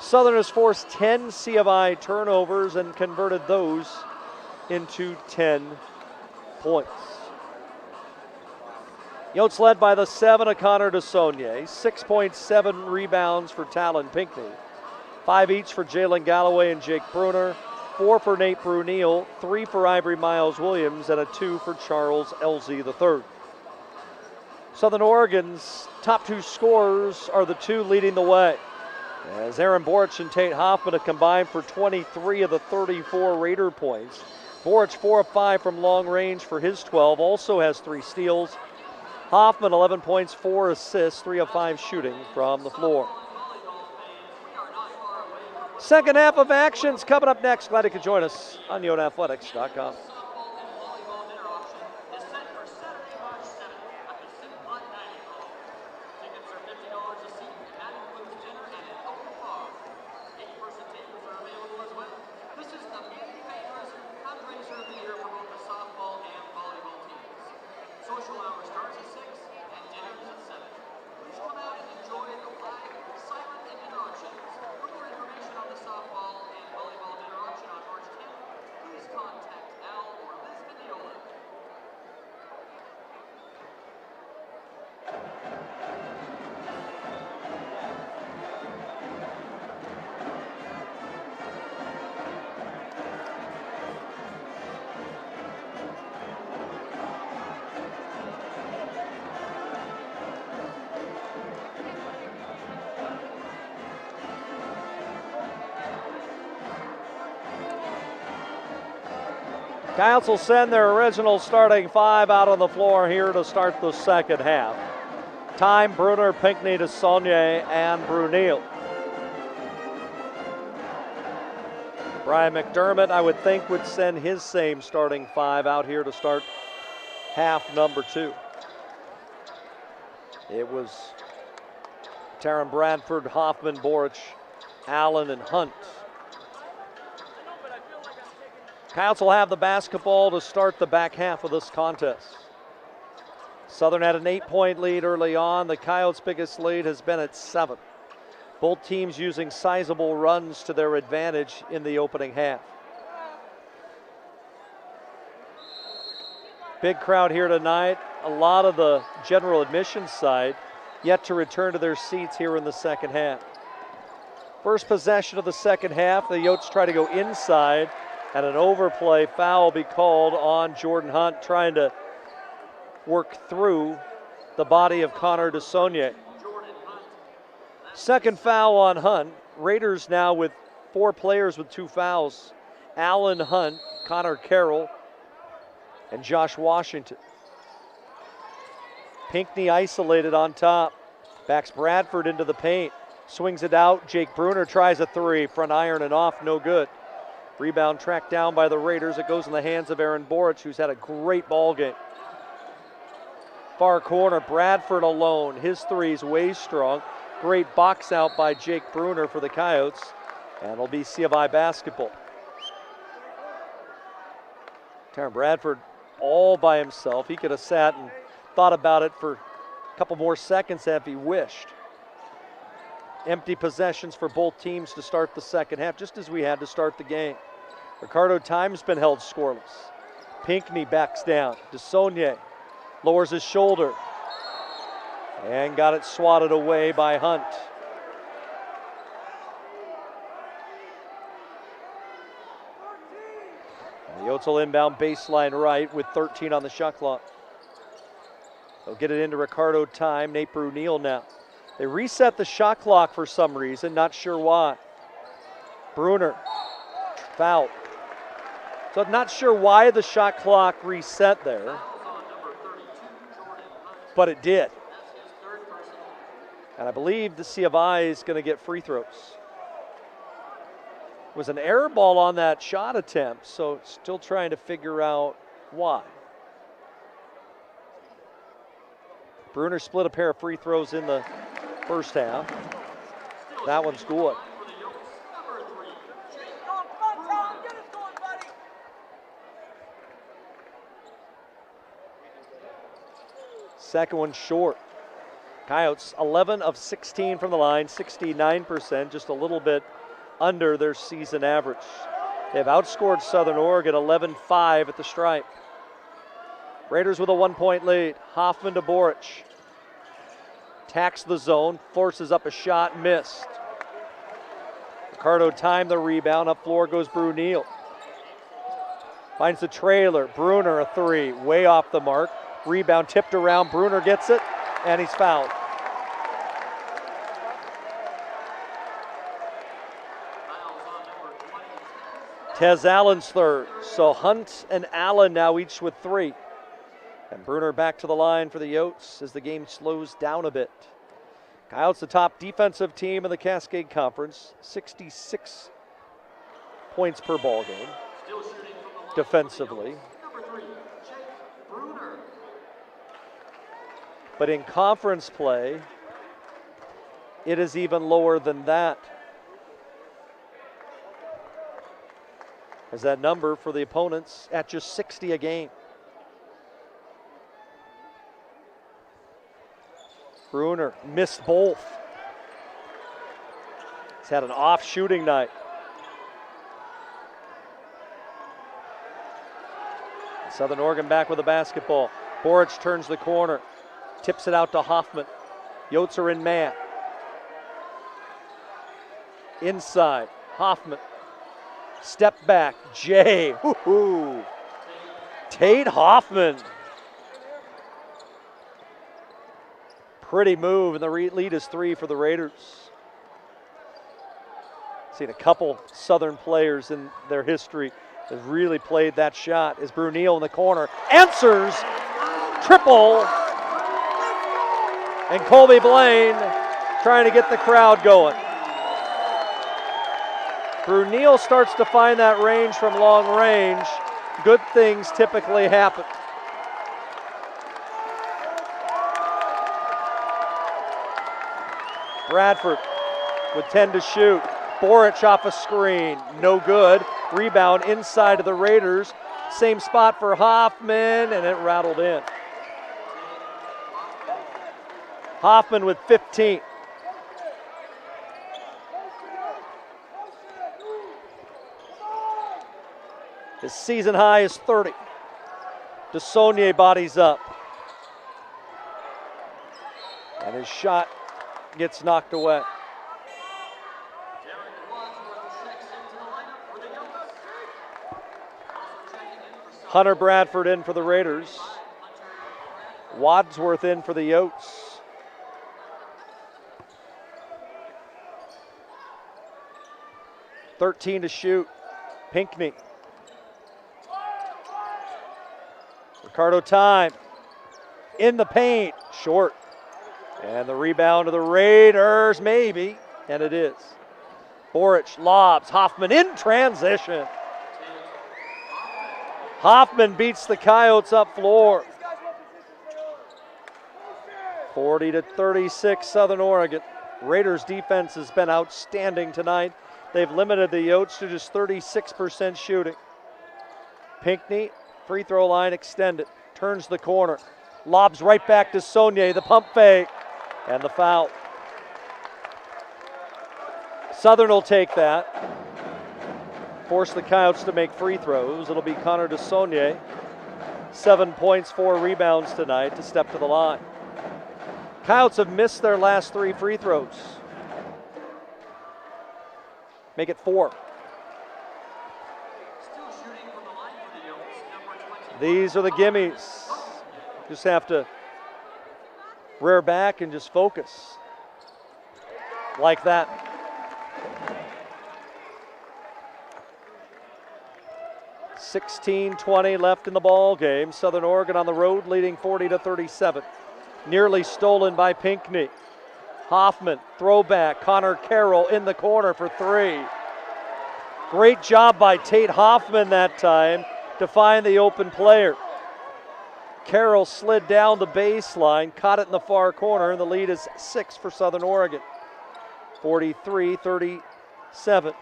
Southern has forced 10 C of I turnovers and converted those into 10 points. Yotes led by the 7 of Connor DeSaulnier, 6.7 rebounds for Talon Pinckney, 5 each for Jalen Galloway and Jake Bruner, 4 for Nate Bruneel, 3 for Ivory Miles Williams, and a 2 for Charles Elzy III. Southern Oregon's top 2 scorers are the 2 leading the way, as Aaron Borch and Tate Hoffman have combined for 23 of the 34 Raider points. Borch 4 of 5 from long range for his 12, also has 3 steals. Hoffman 11 points, 4 assists, 3 of 5 shooting from the floor. Second half of action's coming up next. Glad you could join us on YonaAthletics.com. Social hour starts at 6 and dinner is at 7. Please come out and enjoy the live, silent, and dinner auctions. For more information on the softball and volleyball dinner auction on March 10th, please contact Al or Liz Vignola. Coyotes will send their original starting 5 out on the floor here to start the second half. Time, Bruner, Pinckney, DeSaulnier, and Bruneel. Brian McDermott, I would think, would send his same starting 5 out here to start half number 2. It was Taryn Bradford, Hoffman, Borch, Allen, and Hunt. Coyotes will have the basketball to start the back half of this contest. Southern had an 8-point lead early on. The Coyotes' biggest lead has been at 7. Both teams using sizable runs to their advantage in the opening half. Big crowd here tonight. A lot of the general admissions side yet to return to their seats here in the second half. First possession of the second half, the Yotes try to go inside, and an overplay foul will be called on Jordan Hunt, trying to work through the body of Connor DeSaulnier. Second foul on Hunt. Raiders now with 4 players with 2 fouls. Allen, Hunt, Connor Carroll, and Josh Washington. Pinckney isolated on top. Backs Bradford into the paint. Swings it out. Jake Bruner tries a 3. Front iron and off, no good. Rebound tracked down by the Raiders. It goes in the hands of Aaron Borch, who's had a great ball game. Far corner, Bradford alone. His 3's way strong. Great box out by Jake Bruner for the Coyotes. And it'll be C of I basketball. Taryn Bradford all by himself. He could have sat and thought about it for a couple more seconds if he wished. Empty possessions for both teams to start the second half, just as we had to start the game. Ricardo Time's been held scoreless. Pinckney backs down. DeSaulnier lowers his shoulder and got it swatted away by Hunt. And the Yotes will inbound baseline right with 13 on the shot clock. They'll get it into Ricardo time. Nate Brunel now. They reset the shot clock for some reason, not sure why. Bruner, foul. So not sure why the shot clock reset there, but it did. And I believe the C of I is going to get free throws. It was an air ball on that shot attempt, so still trying to figure out why. Bruner split a pair of free throws in the first half. That one's good. Second one short. Coyotes 11 of 16 from the line, 69%, just a little bit under their season average. They've outscored Southern Oregon 11-5 at the stripe. Raiders with a 1-point lead. Hoffman to Boric. Attacks the zone, forces up a shot, missed. Ricardo timed the rebound, up floor goes Brunel. Finds the trailer, Bruner a three, way off the mark. Rebound tipped around, Bruner gets it, and he's fouled. Tez Allen's third, so Hunt and Allen now each with three. And Bruner back to the line for the Yotes as the game slows down a bit. Coyotes the top defensive team in the Cascade Conference, 66 points per ball game defensively. But in conference play, it is even lower than that. As that number for the opponents at just 60 a game. Bruner missed both. He's had an off shooting night. Southern Oregon back with the basketball. Boric turns the corner, tips it out to Hoffman. Yotes are in man. Inside, Hoffman. Step back, Jay. Woo-hoo. Tate Hoffman. Pretty move, and the lead is three for the Raiders. Seen a couple Southern players in their history that really played that shot. As Brunel in the corner answers, triple, and Colby Blaine trying to get the crowd going. Brunel starts to find that range from long range. Good things typically happen. Bradford with 10 to shoot. Boric off a screen, no good. Rebound inside of the Raiders. Same spot for Hoffman, and it rattled in. Hoffman with 15. His season high is 30. DeSaulnier bodies up. And his shot gets knocked away. Hunter Bradford in for the Raiders. Wadsworth in for the Yotes. .13 to shoot. Pinckney. Ricardo time. In the paint. Short. And the rebound to the Raiders, maybe. And it is. Boric lobs. Hoffman in transition. Hoffman beats the Coyotes up floor. 40-36 Southern Oregon. Raiders defense has been outstanding tonight. They've limited the Yotes to just 36% shooting. Pinckney, free throw line extended. Turns the corner. Lobs right back to Saulnier. The pump fake. And the foul. Southern will take that. Force the Coyotes to make free throws. It'll be Connor DeSaulnier. 7 points, 4 rebounds tonight to step to the line. Coyotes have missed their last 3 free throws. Make it 4. These are the gimmies. Just have to rear back and just focus like that. .16:20 left in the ball game. Southern Oregon on the road leading 40-37. Nearly stolen by Pinckney. Hoffman, throwback. Connor Carroll in the corner for three. Great job by Tate Hoffman that time to find the open player. Carroll slid down the baseline, caught it in the far corner, and the lead is 6 for Southern Oregon. 43-37.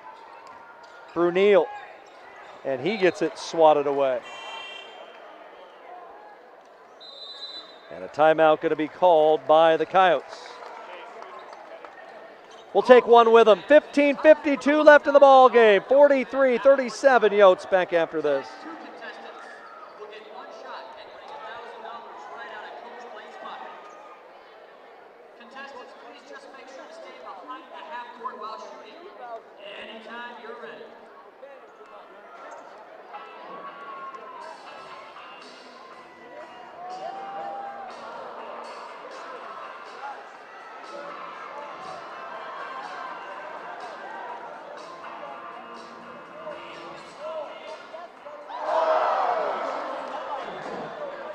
Brunel, and he gets it swatted away. And a timeout going to be called by the Coyotes. We'll take one with them. 15:52 left in the ball game. 43-37. Yotes back after this. Two contestants will get one shot at winning $1,000 right out of Coach Blake's pocket. Contestants, please just make sure to stay behind the half court while shooting. Anytime you're ready.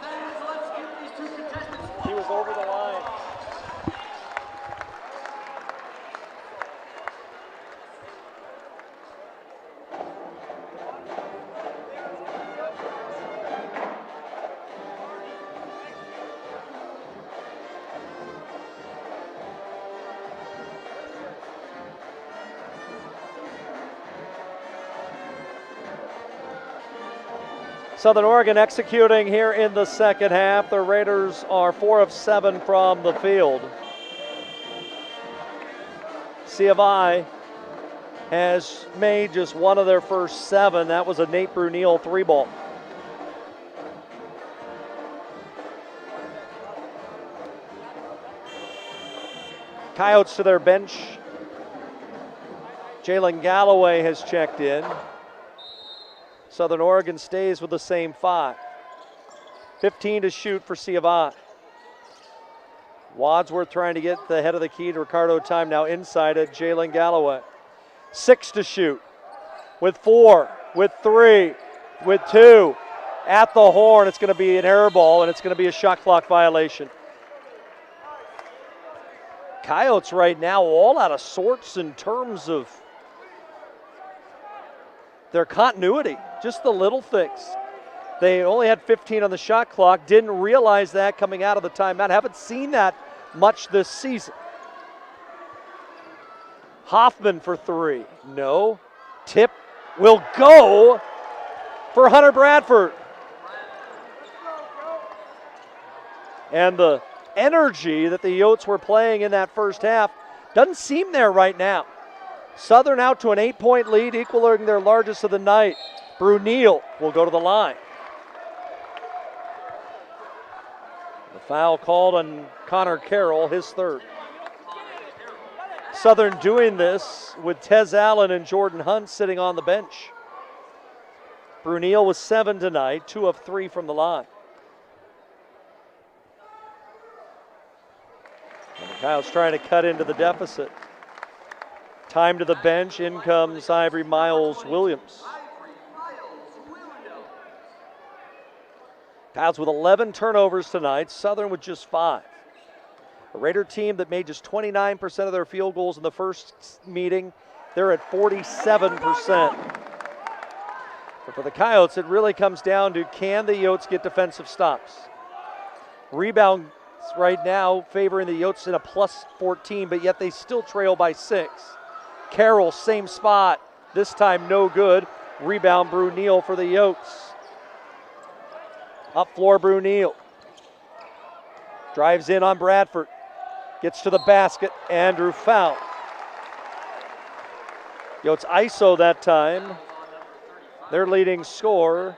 Fans, let's give these two contestants He was over the line. Southern Oregon executing here in the second half. The Raiders are 4 of 7 from the field. C of I has made just one of their first 7. That was a Nate Brunel 3-ball. Coyotes to their bench. Jalen Galloway has checked in. Southern Oregon stays with the same 5. 15 to shoot for C of I. Wadsworth trying to get the head of the key to Ricardo Time, now inside it, Jalen Galloway. 6 to shoot, with 4, with 3, with 2. At the horn, it's going to be an air ball, and it's going to be a shot clock violation. Coyotes right now all out of sorts in terms of their continuity, just the little things. They only had 15 on the shot clock, didn't realize that coming out of the timeout. Haven't seen that much this season. Hoffman for 3, no. Tip will go for Hunter Bradford. And the energy that the Yotes were playing in that first half doesn't seem there right now. Southern out to an 8-point lead, equaling their largest of the night. Brunel will go to the line. The foul called on Connor Carroll, his 3rd. Southern doing this with Tez Allen and Jordan Hunt sitting on the bench. Brunel was 7 tonight, 2 of 3 from the line. And the Coyotes trying to cut into the deficit. Time to the bench. In comes Ivory Miles Williams. Coyotes with 11 turnovers tonight. Southern with just 5. A Raider team that made just 29% of their field goals in the first meeting. They're at 47%. But for the Coyotes, it really comes down to, can the Yotes get defensive stops? Rebounds right now favoring the Yotes in a plus 14, but yet they still trail by 6. Carroll, same spot. This time no good. Rebound Brunel for the Yotes. Up floor Brunel. Drives in on Bradford. Gets to the basket. Andrew foul. Yotes ISO that time. Their leading scorer.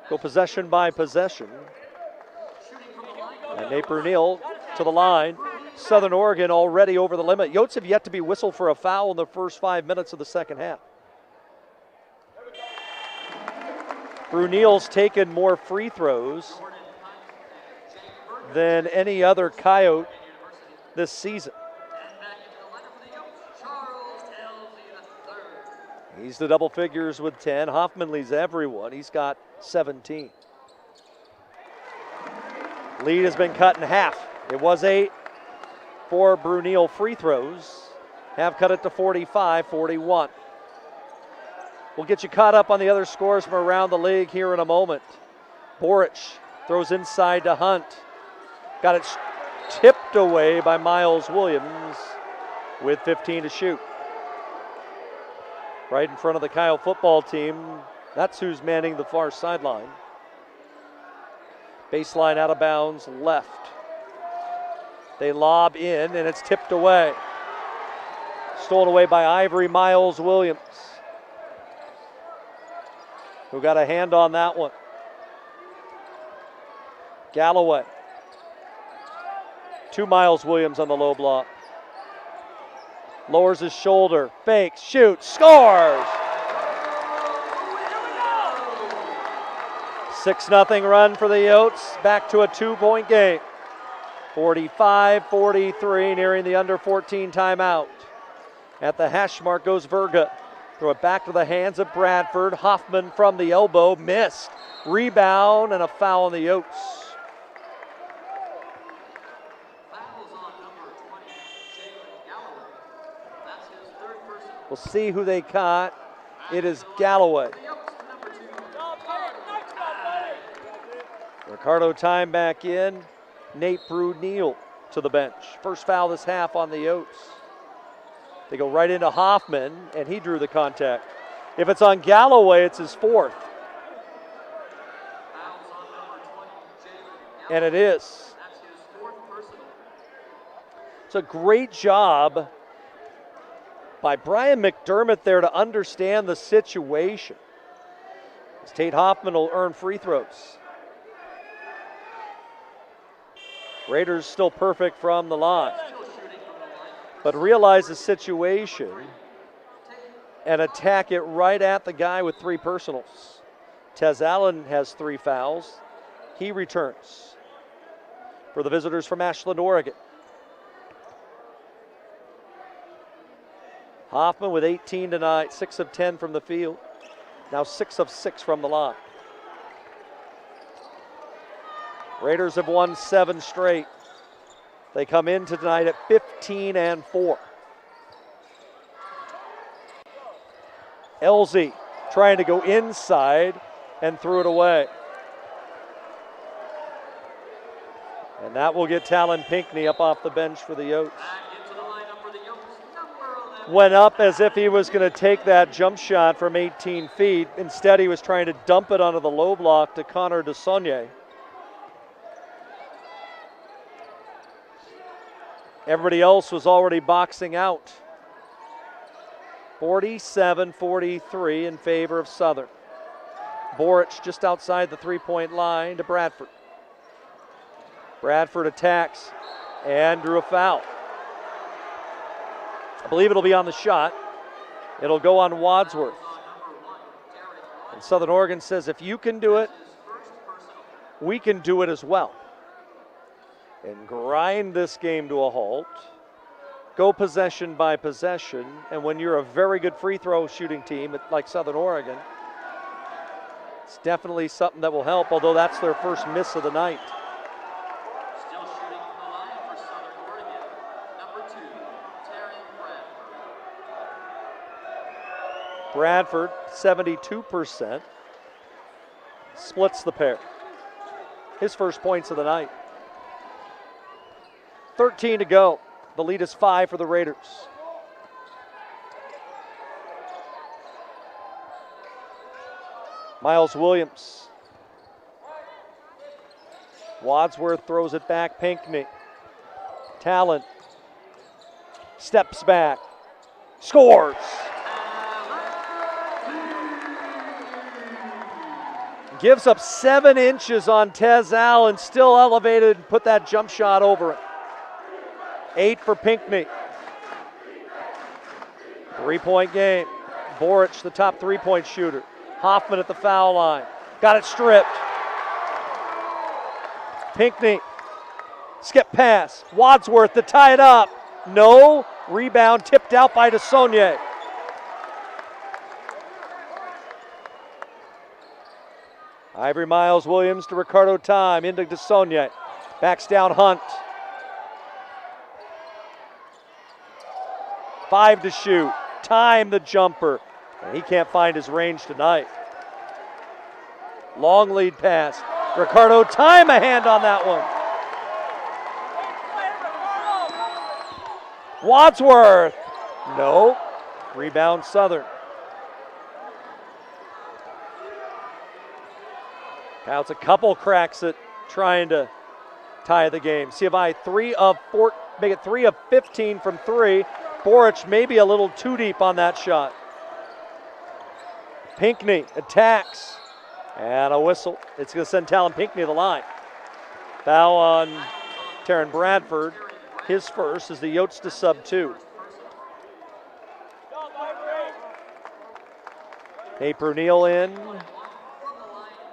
Go possession by possession. And Nate Brunel to the line. Southern Oregon already over the limit. Yotes have yet to be whistled for a foul in the first 5 minutes of the second half. Brunel's taken more free throws than any other Coyote this season. And back into the lineup for the Yotes, Charles Elsie III. He's the double figures with 10. Hoffman leads everyone. He's got 17. Lead has been cut in half. It was 8 for Brunel free throws. Have cut it to 45-41. We'll get you caught up on the other scores from around the league here in a moment. Boric throws inside to Hunt. Got it tipped away by Miles Williams with 15 to shoot. Right in front of the Kyle football team. That's who's manning the far sideline. Baseline out of bounds left. They lob in and it's tipped away. Stolen away by Ivory Miles Williams, who got a hand on that one. Galloway. 2 Miles Williams on the low block. Lowers his shoulder, fakes, shoots, scores! 6-0 run for the Yotes, back to a 2-point game. 45-43, nearing the under 14 timeout. At the hash mark goes Verga. Throw it back to the hands of Bradford. Hoffman from the elbow, missed. Rebound and a foul on the Yotes. Fouls on number 20, Jalen Galloway. That's his third personal. We'll see who they caught. It is Galloway. The Yotes, number 2, Ricardo time back in. Nate Brunel to the bench. First foul this half on the Yotes. They go right into Hoffman, and he drew the contact. If it's on Galloway, it's his 4th. Fouls on number 20, Jalen Galloway. And it is. That's his 4th personal. It's a great job by Brian McDermott there to understand the situation. As Tate Hoffman will earn free throws. Raiders still perfect from the line. But realize the situation and attack it right at the guy with 3 personals. Tez Allen has 3 fouls. He returns for the visitors from Ashland, Oregon. Hoffman with 18 tonight, 6 of 10 from the field. Now 6 of 6 from the line. Raiders have won 7 straight. They come in tonight at 15-4. Elsie trying to go inside and threw it away. And that will get Talon Pinckney up off the bench for the Yotes. Back into the lineup for the Yotes, number 11. Went up as if he was going to take that jump shot from 18 feet. Instead, he was trying to dump it onto the low block to Connor DeSaulnier. Everybody else was already boxing out. 47-43 in favor of Southern. Boric just outside the 3-point line to Bradford. Bradford attacks and drew a foul. I believe it'll be on the shot. It'll go on Wadsworth. And Southern Oregon says, if you can do it, we can do it as well. And grind this game to a halt. Go possession by possession. And when you're a very good free throw shooting team like Southern Oregon, it's definitely something that will help, although that's their first miss of the night. Still shooting from the line for Southern Oregon, number 2, Terry Bradford. Bradford, 72%. Splits the pair. His first points of the night. 13 to go. The lead is 5 for the Raiders. Miles Williams. Wadsworth throws it back. Pinckney. Talon. Steps back. Scores. Gives up 7 inches on Tez Allen. Still elevated and put that jump shot over it. 8 for Pinckney. 3-point game. Boric, the top 3-point shooter. Hoffman at the foul line. Got it stripped. Pinckney Skip pass. Wadsworth to tie it up. No. Rebound tipped out by DeSaulnier. Ivory Miles Williams to Ricardo Time. Into DeSaulnier. Backs down Hunt. 5 to shoot. Time the jumper. And he can't find his range tonight. Long lead pass. Ricardo Time, a hand on that one. Wadsworth. No. Rebound Southern. Counts a couple cracks at trying to tie the game. C of I 3 of 4, make it 3 of 15 from 3. Boric maybe a little too deep on that shot. Pinckney attacks. And a whistle. It's going to send Talon Pinckney to the line. Foul on Taryn Bradford. His first is the Yotes to sub 2. Nate Brunel in.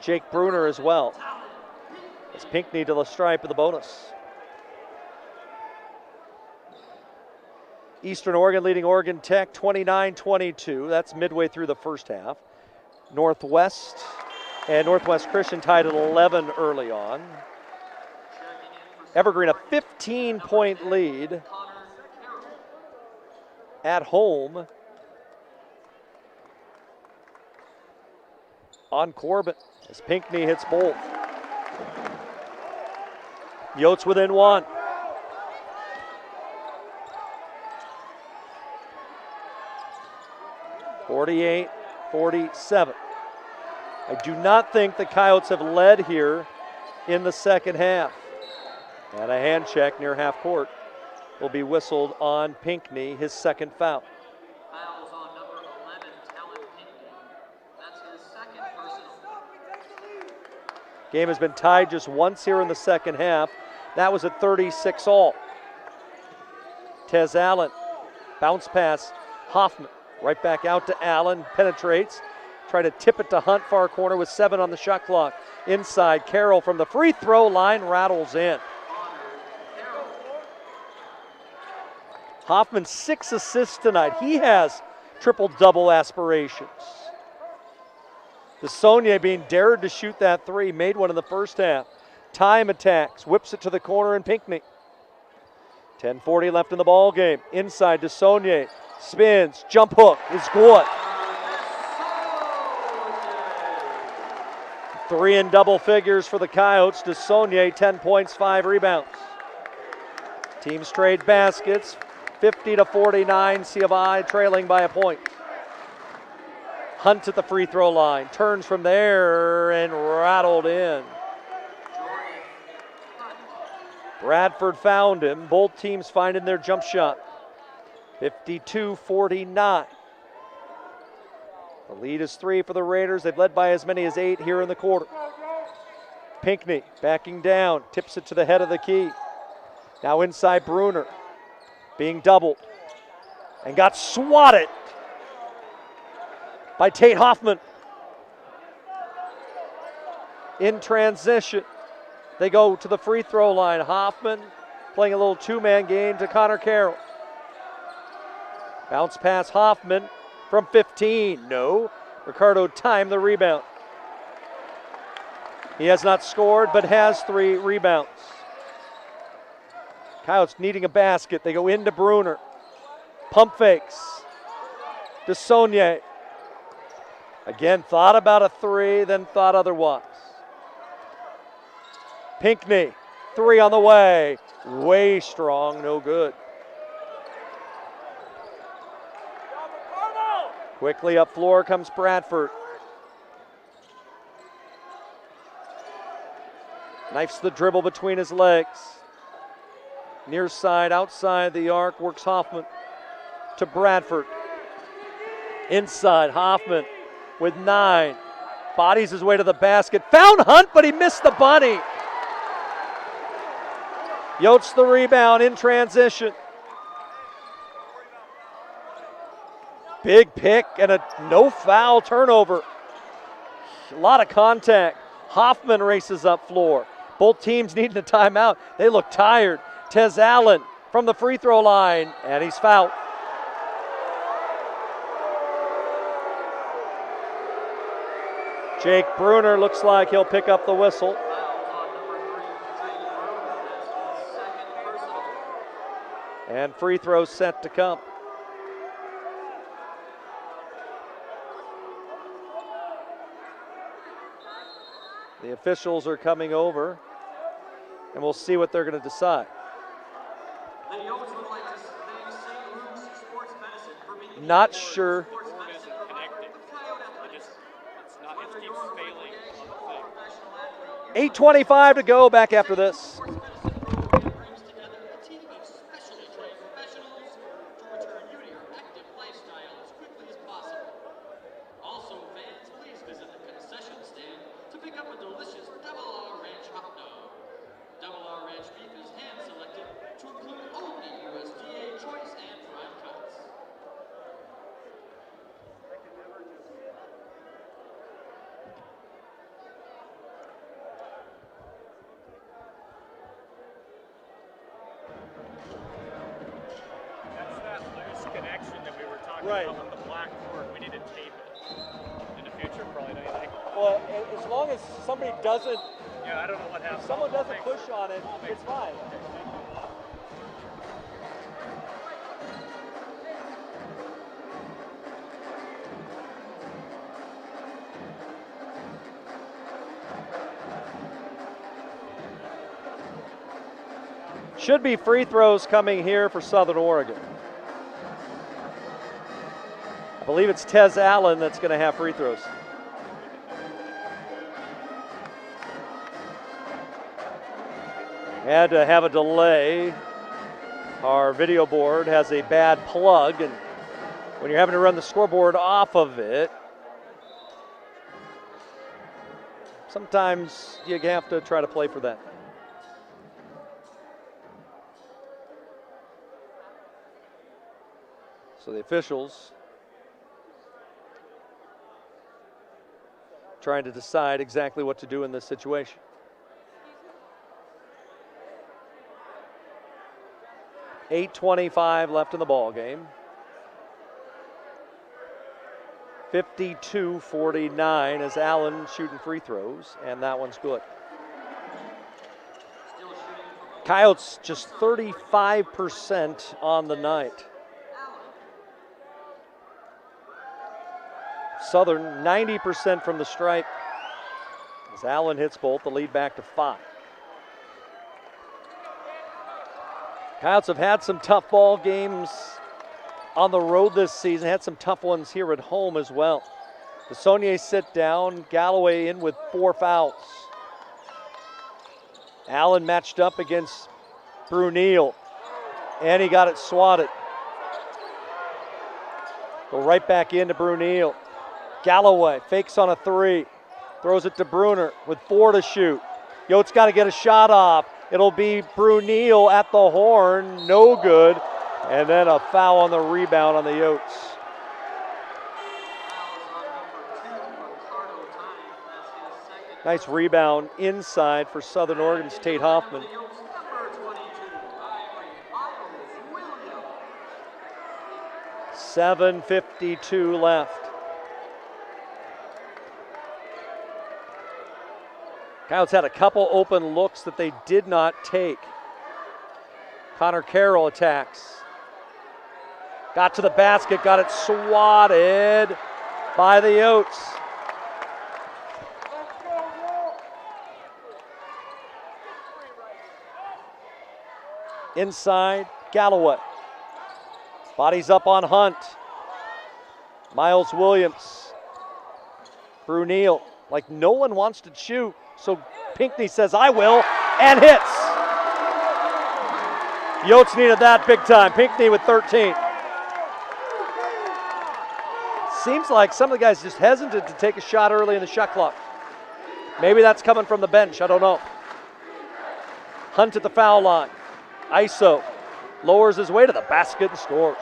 Jake Bruner as well. It's Pinckney to the stripe of the bonus. Eastern Oregon leading Oregon Tech 29-22. That's midway through the first half. Northwest and Northwest Christian tied at 11 early on. Evergreen a 15-point lead at home on Corbin as Pinckney hits both. Yotes within 1. (48-47). I do not think the Coyotes have led here in the second half. And a hand check near half court will be whistled on Pinckney, his second foul. Fouls on number 11, Talon Pinckney. That's his second personal. Game has been tied just once here in the second half. That was at 36 all. Tez Allen, bounce pass, Hoffman. Right back out to Allen, penetrates. Try to tip it to Hunt, far corner with 7 on the shot clock. Inside, Carroll from the free throw line rattles in. Hoffman 6 assists tonight. He has triple-double aspirations. DeSaulnier being dared to shoot that 3, made one in the first half. Time attacks, whips it to the corner and Pinckney. 10:40 left in the ball game. Inside DeSaulnier, spins, jump hook is good. 3 in double figures for the Coyotes. DeSaulnier 10 points, 5 rebounds. Teams trade baskets. 50-49, C of I trailing by a point. Hunt at the free throw line, turns from there and rattled in. Bradford found him. Both teams finding their jump shot. 52-49. The lead is 3 for the Raiders. They've led by as many as 8 here in the quarter. Pinckney backing down, tips it to the head of the key. Now inside Bruner. Being doubled and got swatted by Tate Hoffman. In transition, they go to the free throw line. Hoffman playing a little 2-man game to Connor Carroll. Bounce pass Hoffman from 15. No. Ricardo Time the rebound. He has not scored but has 3 rebounds. Coyotes needing a basket. They go into Bruner. Pump fakes. DeSaulnier. Again, thought about a 3, then thought otherwise. Pinckney, 3 on the way. Way strong, no good. Quickly up floor comes Bradford. Knifes the dribble between his legs. Near side, outside the arc, works Hoffman to Bradford. Inside, Hoffman with 9. Bodies his way to the basket. Found Hunt, but he missed the bunny. Yotes the rebound in transition. Big pick and a no foul turnover. A lot of contact. Hoffman races up floor. Both teams needing a timeout. They look tired. Tez Allen from the free throw line, and he's fouled. Jake Bruner looks like he'll pick up the whistle. And free throws set to come. The officials are coming over, and we'll see what they're going to decide. Not sure. 8:25 to go, back after this. Right. On the black board, we need to tape it in the future, probably, don't you think? Well, as long as somebody doesn't, yeah, I don't know what happens. If someone doesn't push on it, it's fine. Should be free throws coming here for Southern Oregon. I believe it's Tez Allen that's going to have free throws. Had to have a delay. Our video board has a bad plug, and when you're having to run the scoreboard off of it, sometimes you have to try to play for that. So the officials trying to decide exactly what to do in this situation. .8:25 left in the ball game. 52-49 as Allen shooting free throws, and that one's good. Coyotes just 35% on the night. Southern 90% from the stripe. As Allen hits both, the lead back to 5. Coyotes have had some tough ball games on the road this season, had some tough ones here at home as well. DeSaulnier sit down, Galloway in with 4 fouls. Allen matched up against Brunel, and he got it swatted. Go right back into Brunel. Galloway fakes on a 3, throws it to Bruner with 4 to shoot. Yotes got to get a shot off. It'll be Brunel at the horn, no good. And then a foul on the rebound on the Yotes. Nice rebound inside for Southern Oregon's Tate Hoffman. .752 left. Coyotes had a couple open looks that they did not take. Connor Carroll attacks. Got to the basket, got it swatted by the Yotes. Inside, Galloway. Bodies up on Hunt. Miles Williams. Brunel, like no one wants to shoot, so Pinckney says, I will, and hits. Yotes needed that big time. Pinckney with 13. Seems like some of the guys just hesitant to take a shot early in the shot clock. Maybe that's coming from the bench, I don't know. Hunt at the foul line. ISO lowers his way to the basket and scores.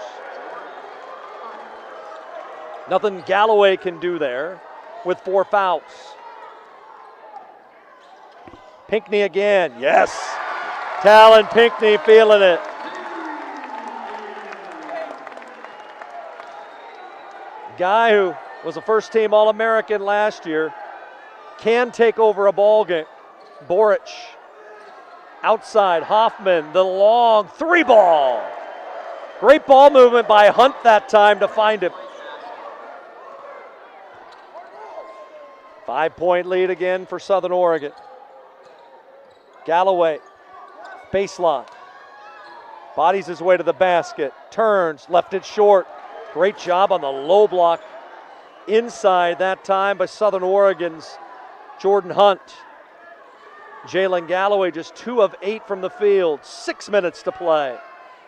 Nothing Galloway can do there with 4 fouls. Pinckney again, yes. Talon Pinckney feeling it. Guy who was a first-team All-American last year can take over a ball game. Boric, outside, Hoffman, the long 3-ball. Great ball movement by Hunt that time to find him. 5-point lead again for Southern Oregon. Galloway, baseline. Bodies his way to the basket, turns, left it short. Great job on the low block inside that time by Southern Oregon's Jordan Hunt. Jalen Galloway just 2 of 8 from the field, 6 minutes to play.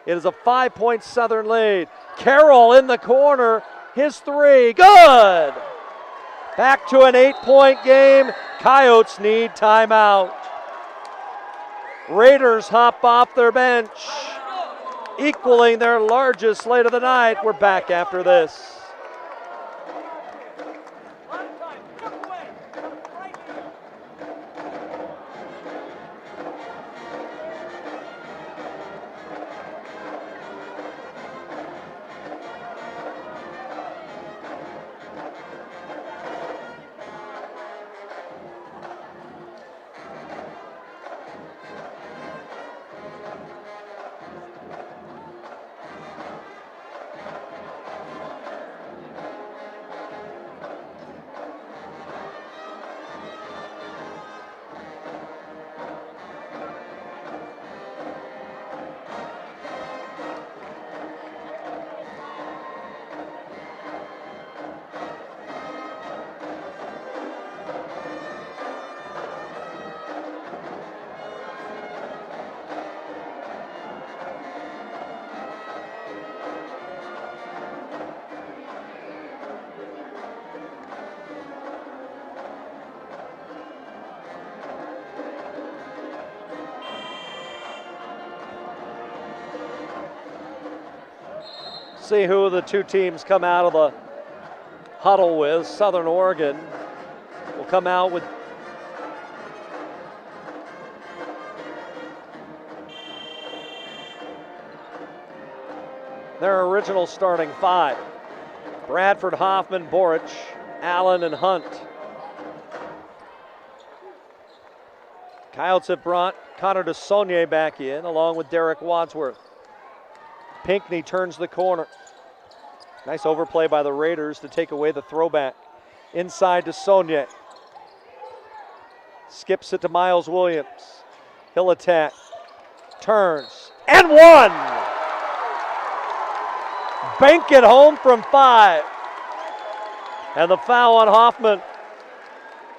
It is a 5-point Southern lead. Carroll in the corner, his 3, good! Back to an 8-point game. Coyotes need timeout. Raiders hop off their bench, equaling their largest lead of the night. We're back after this. See who the two teams come out of the huddle with. Southern Oregon will come out with their original starting 5. Bradford, Hoffman, Boric, Allen, and Hunt. Coyotes have brought Connor DeSaulnier back in along with Derek Wadsworth. Pinckney turns the corner. Nice overplay by the Raiders to take away the throwback. Inside to Saulnier. Skips it to Miles Williams. He'll attack. Turns. And 1! Bank it home from 5. And the foul on Hoffman.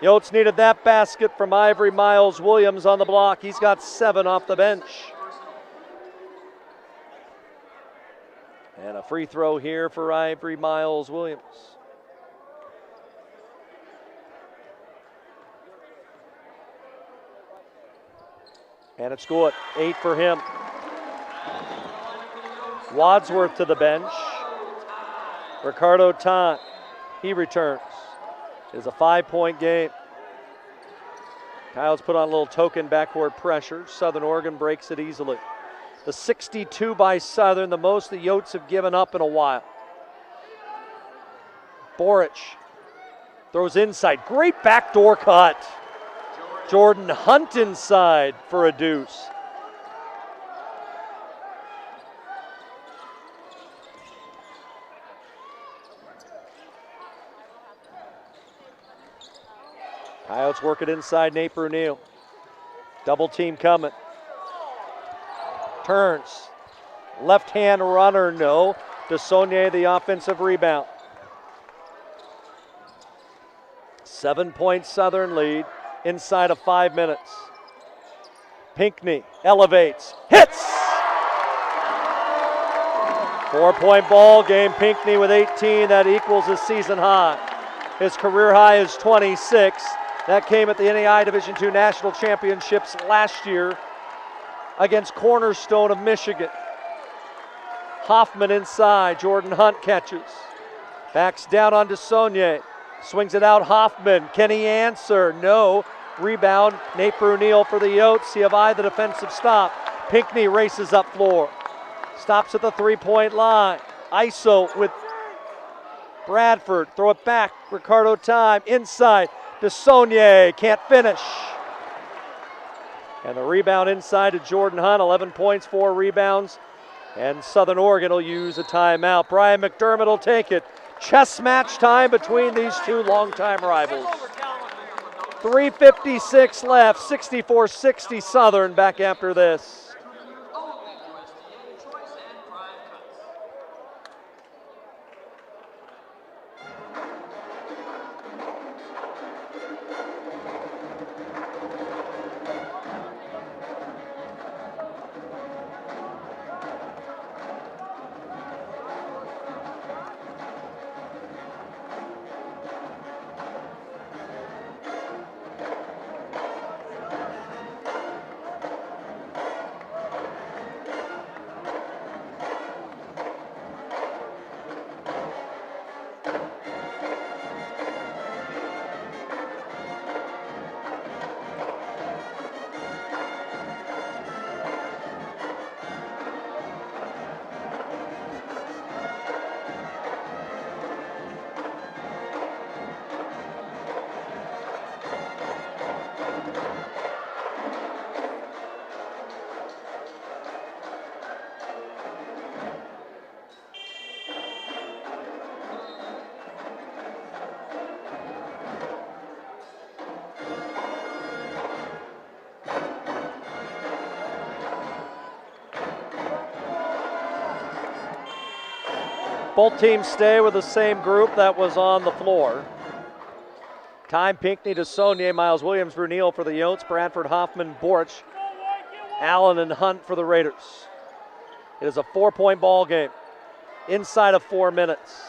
Yotes needed that basket from Ivory Miles Williams on the block. He's got 7 off the bench. And a free throw here for Ivory Miles Williams. And it's good. 8 for him. Wadsworth to the bench. Ricardo Tate, he returns. It is a 5-point game. Coyotes put on a little token backcourt pressure. Southern Oregon breaks it easily. The 62 by Southern, the most the Yotes have given up in a while. Boric throws inside. Great backdoor cut. Jordan Hunt inside for a deuce. Coyotes work it inside Nate Brunel. Double team coming. Turns. Left hand runner, no. DeSaulnier the offensive rebound. 7-point Southern lead inside of 5 minutes. Pinckney elevates, hits! 4-point ball game. Pinckney with 18, that equals his season high. His career high is 26. That came at the NAIA Division II National Championships last year against Cornerstone of Michigan. Hoffman inside, Jordan Hunt catches. Backs down on DeSaulnier, swings it out Hoffman. Can he answer? No. Rebound, Nate Brunel for the Yotes. C of I the defensive stop. Pinckney races up floor. Stops at the three-point line. ISO with Bradford. Throw it back. Ricardo Time inside. DeSaulnier can't finish. And the rebound inside to Jordan Hunt. 11 points, 4 rebounds. And Southern Oregon will use a timeout. Brian McDermott will take it. Chess match time between these two longtime rivals. 3:56 left, 64-60 Southern. Back after this. Both teams stay with the same group that was on the floor. Time, Pinckney, DeSaulnier, Miles Williams, Brunel for the Yotes, Bradford, Hoffman, Borch, Allen, and Hunt for the Raiders. It is a 4-point ball game inside of 4 minutes.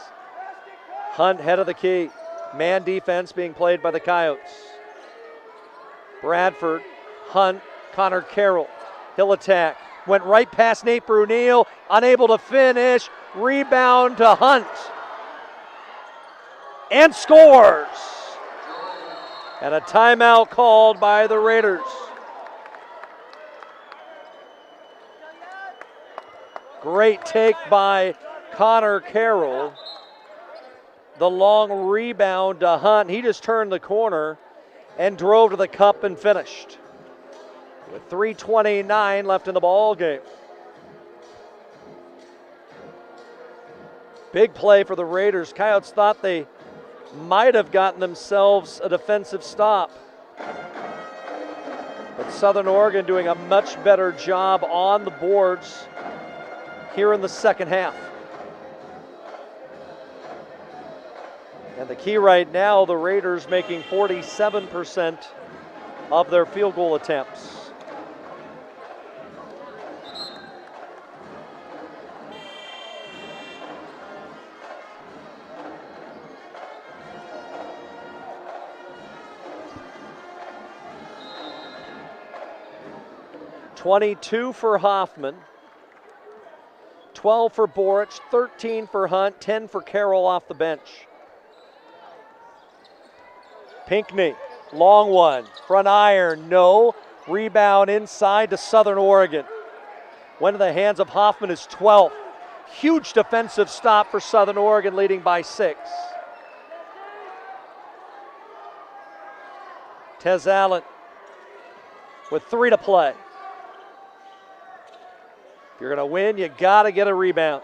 Hunt head of the key. Man defense being played by the Coyotes. Bradford, Hunt, Connor Carroll. He'll attack. Went right past Nate Brunel, unable to finish. Rebound to Hunt. And scores. And a timeout called by the Raiders. Great take by Connor Carroll. The long rebound to Hunt. He just turned the corner and drove to the cup and finished. With 3:29 left in the ball game. Big play for the Raiders. Coyotes thought they might have gotten themselves a defensive stop. But Southern Oregon doing a much better job on the boards here in the second half. And the key right now, the Raiders making 47% of their field goal attempts. $22 for Hoffman, 12 for Borich, 13 for Hunt, 10 for Carroll off the bench. Pinckney, long one, front iron, no. Rebound inside to Southern Oregon. Went to the hands of Hoffman, his 12th. Huge defensive stop for Southern Oregon, leading by 6. Tez Allen with 3 to play. If you're going to win, you got to get a rebound.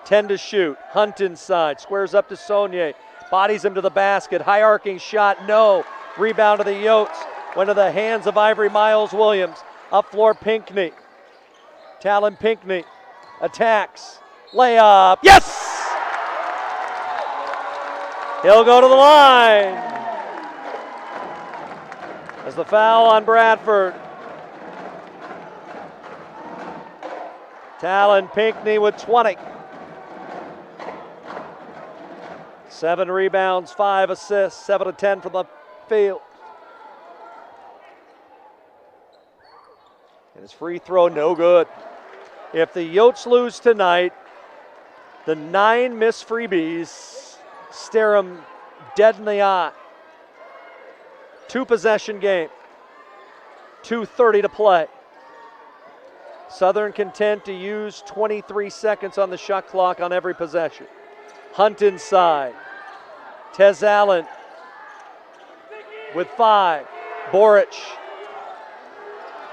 10 to shoot. Hunt inside. Squares up to Saulnier. Bodies him to the basket. High arcing shot. No. Rebound to the Yotes. Went to the hands of Ivory Miles Williams. Up floor, Pinckney. Talon Pinckney attacks. Layup. Yes! He'll go to the line. As the foul on Bradford. Talon Pinckney with 20. 7 rebounds, 5 assists, 7 of 10 from the field. And his free throw, no good. If the Yotes lose tonight, the 9 missed freebies stare them dead in the eye. 2-possession game. 2:30 to play. Southern content to use 23 seconds on the shot clock on every possession. Hunt inside. Tez Allen with 5. Boric.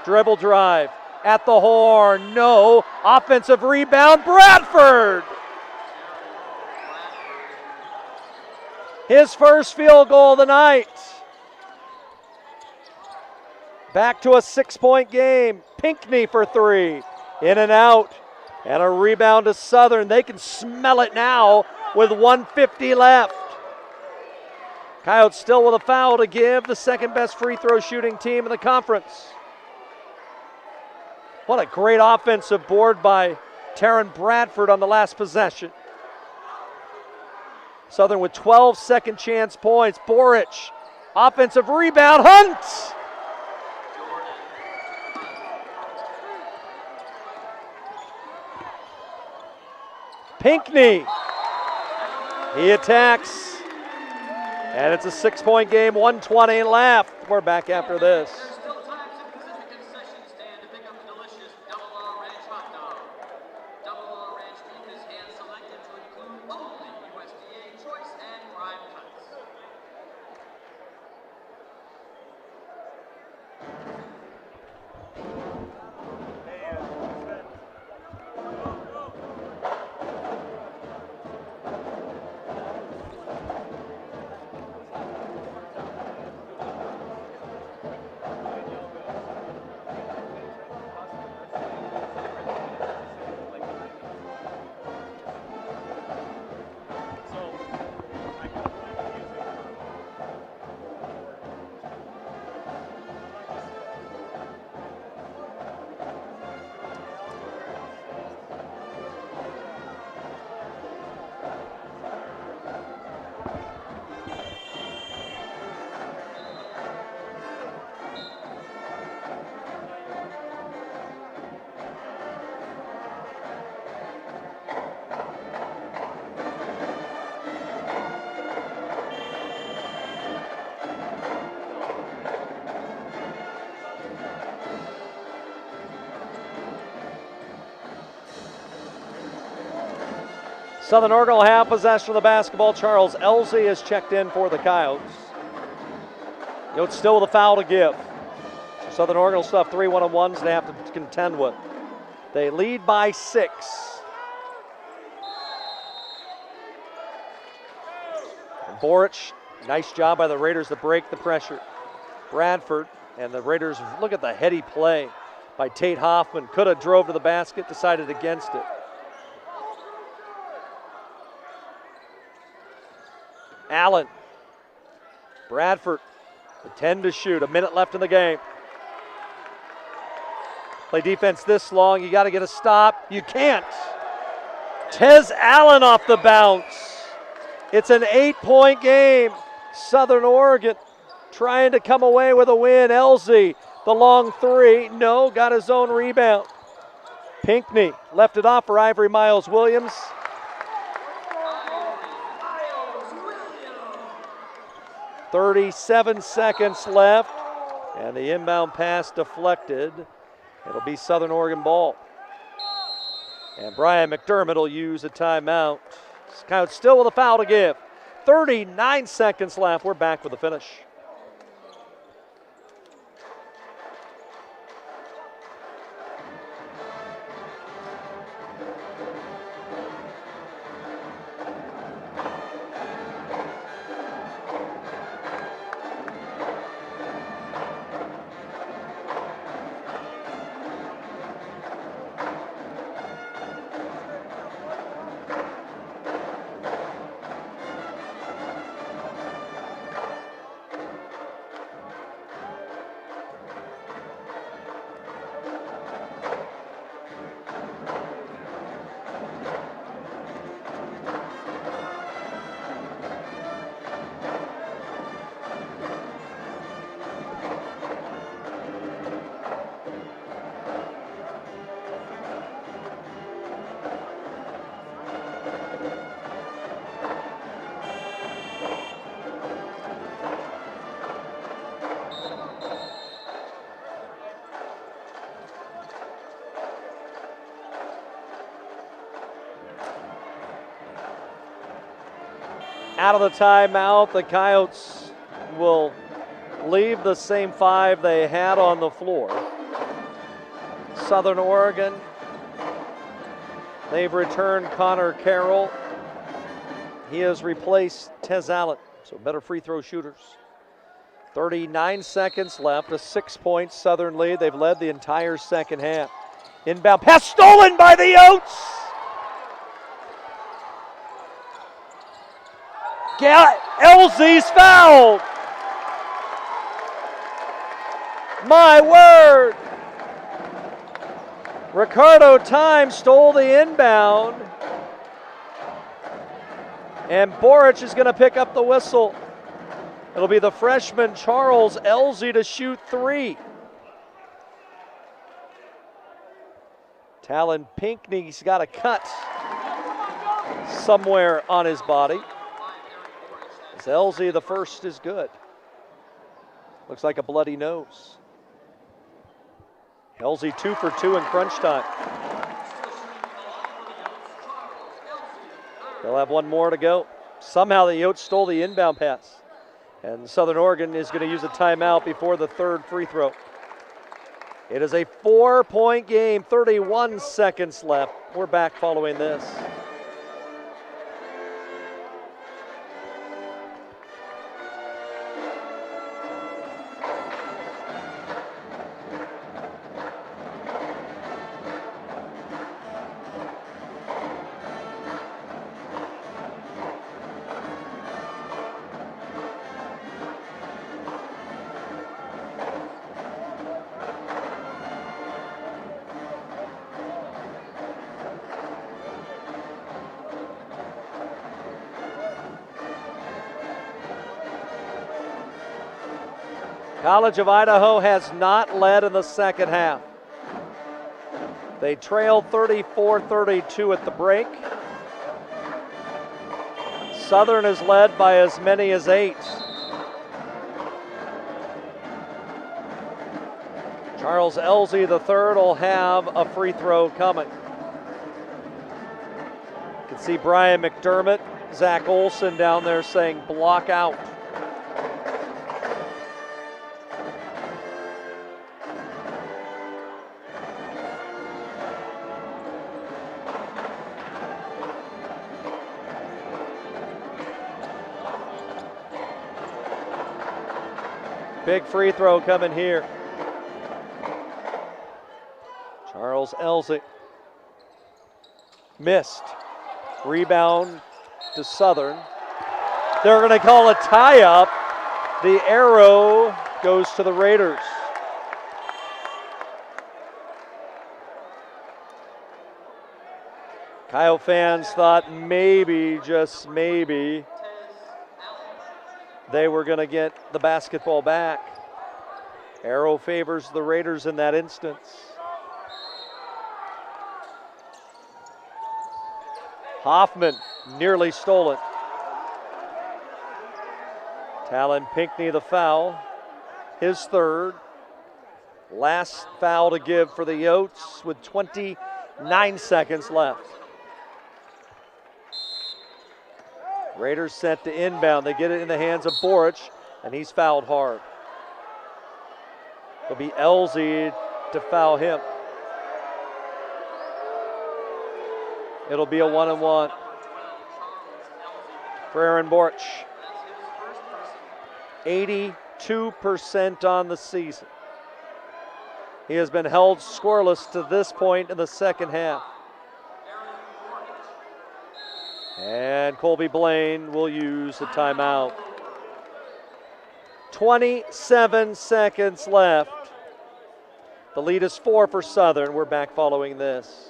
Dribble drive. At the horn. No. Offensive rebound. Bradford. His first field goal of the night. Back to a 6-point game. Pinckney for 3. In and out. And a rebound to Southern. They can smell it now with 1:50 left. Coyotes still with a foul to give, the second best free throw shooting team in the conference. What a great offensive board by Taryn Bradford on the last possession. Southern with 12 second chance points. Boric, offensive rebound. Hunt! Pinckney, he attacks, and it's a 6-point game, 1:20 left. We're back after this. There's still time to visit the concession stand to pick up a delicious Double Law Ranch hot dog. Double Law Ranch beef is hand-selected to include only USDA choice and prime cuts. Southern Oregon will have possession of the basketball. Charles Elsie is checked in for the Coyotes. Yotes still with a foul to give. Southern Oregon will still have 3 1-on-1s they have to contend with. They lead by 6. And Boric, nice job by the Raiders to break the pressure. Bradford and the Raiders, look at the heady play by Tate Hoffman. Could have drove to the basket, decided against it. Allen. Bradford, a 10 to shoot, a minute left in the game. Play defense this long, you got to get a stop. You can't. Tez Allen off the bounce. It's an 8-point game. Southern Oregon trying to come away with a win. Elsie, the long 3, no, got his own rebound. Pinckney left it off for Ivory Miles Williams. 37 seconds left, and the inbound pass deflected. It'll be Southern Oregon ball. And Brian McDermott will use a timeout. Coyotes still with a foul to give. 39 seconds left. We're back with the finish. out of the timeout. The Coyotes will leave the same 5 they had on the floor. Southern Oregon, they've returned Connor Carroll. He has replaced Tez Allen, so better free throw shooters. 39 seconds left, a 6-point Southern lead. They've led the entire second half. Inbound pass stolen by the Yotes. Elzey's fouled. My word. Ricardo Time stole the inbound. And Boric is going to pick up the whistle. It'll be the freshman Charles Elzey to shoot 3. Talon Pinckney's got a cut somewhere on his body. As Elzey, the first is good. Looks like a bloody nose. Elzey 2 for 2 in crunch time. They'll have one more to go. Somehow the Yotes stole the inbound pass. And Southern Oregon is going to use a timeout before the 3rd free throw. It is a 4-point game, 31 seconds left. We're back following this. College of Idaho has not led in the second half. They trailed 34-32 at the break. Southern is led by as many as 8. Charles Elzey III will have a free throw coming. You can see Brian McDermott, Zach Olson down there saying block out. Big free throw coming here. Charles Elzey missed. Rebound to Southern. They're going to call a tie-up. The arrow goes to the Raiders. Coyote fans thought maybe, just maybe, they were going to get the basketball back. Arrow favors the Raiders in that instance. Hoffman nearly stole it. Talon Pinckney the foul, his 3rd. Last foul to give for the Yotes with 29 seconds left. Raiders set to inbound. They get it in the hands of Boric, and he's fouled hard. It'll be Elzey to foul him. It'll be a 1-and-1 for Aaron Boric. 82% on the season. He has been held scoreless to this point in the second half. And Colby Blaine will use a timeout. 27 seconds left. The lead is 4 for Southern. We're back following this.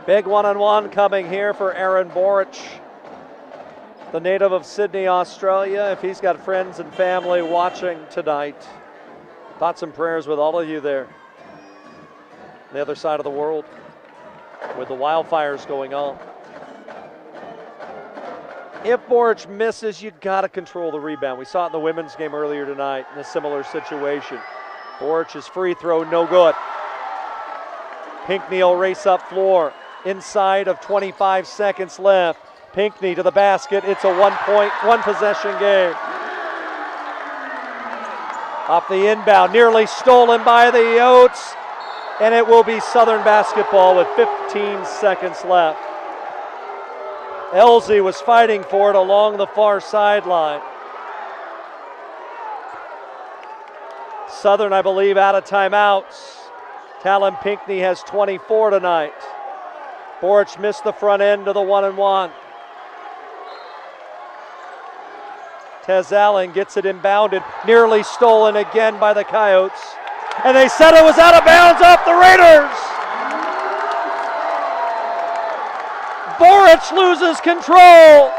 Big one-on-one coming here for Aaron Boric, the native of Sydney, Australia. If he's got friends and family watching tonight, thoughts and prayers with all of you there. The other side of the world with the wildfires going on. If Boric misses, you gotta control the rebound. We saw it in the women's game earlier tonight in a similar situation. Boric's free throw, no good. Pinckney will race up floor. Inside of 25 seconds left. Pinckney to the basket. It's a one possession game. Off the inbound, nearly stolen by the Yotes. And it will be Southern basketball with 15 seconds left. Elsie was fighting for it along the far sideline. Southern, I believe, out of timeouts. Talon Pinckney has 24 tonight. Boric missed the front end of the 1-and-1. Tez Allen gets it inbounded, nearly stolen again by the Coyotes. And they said it was out of bounds off the Raiders. Boric loses control.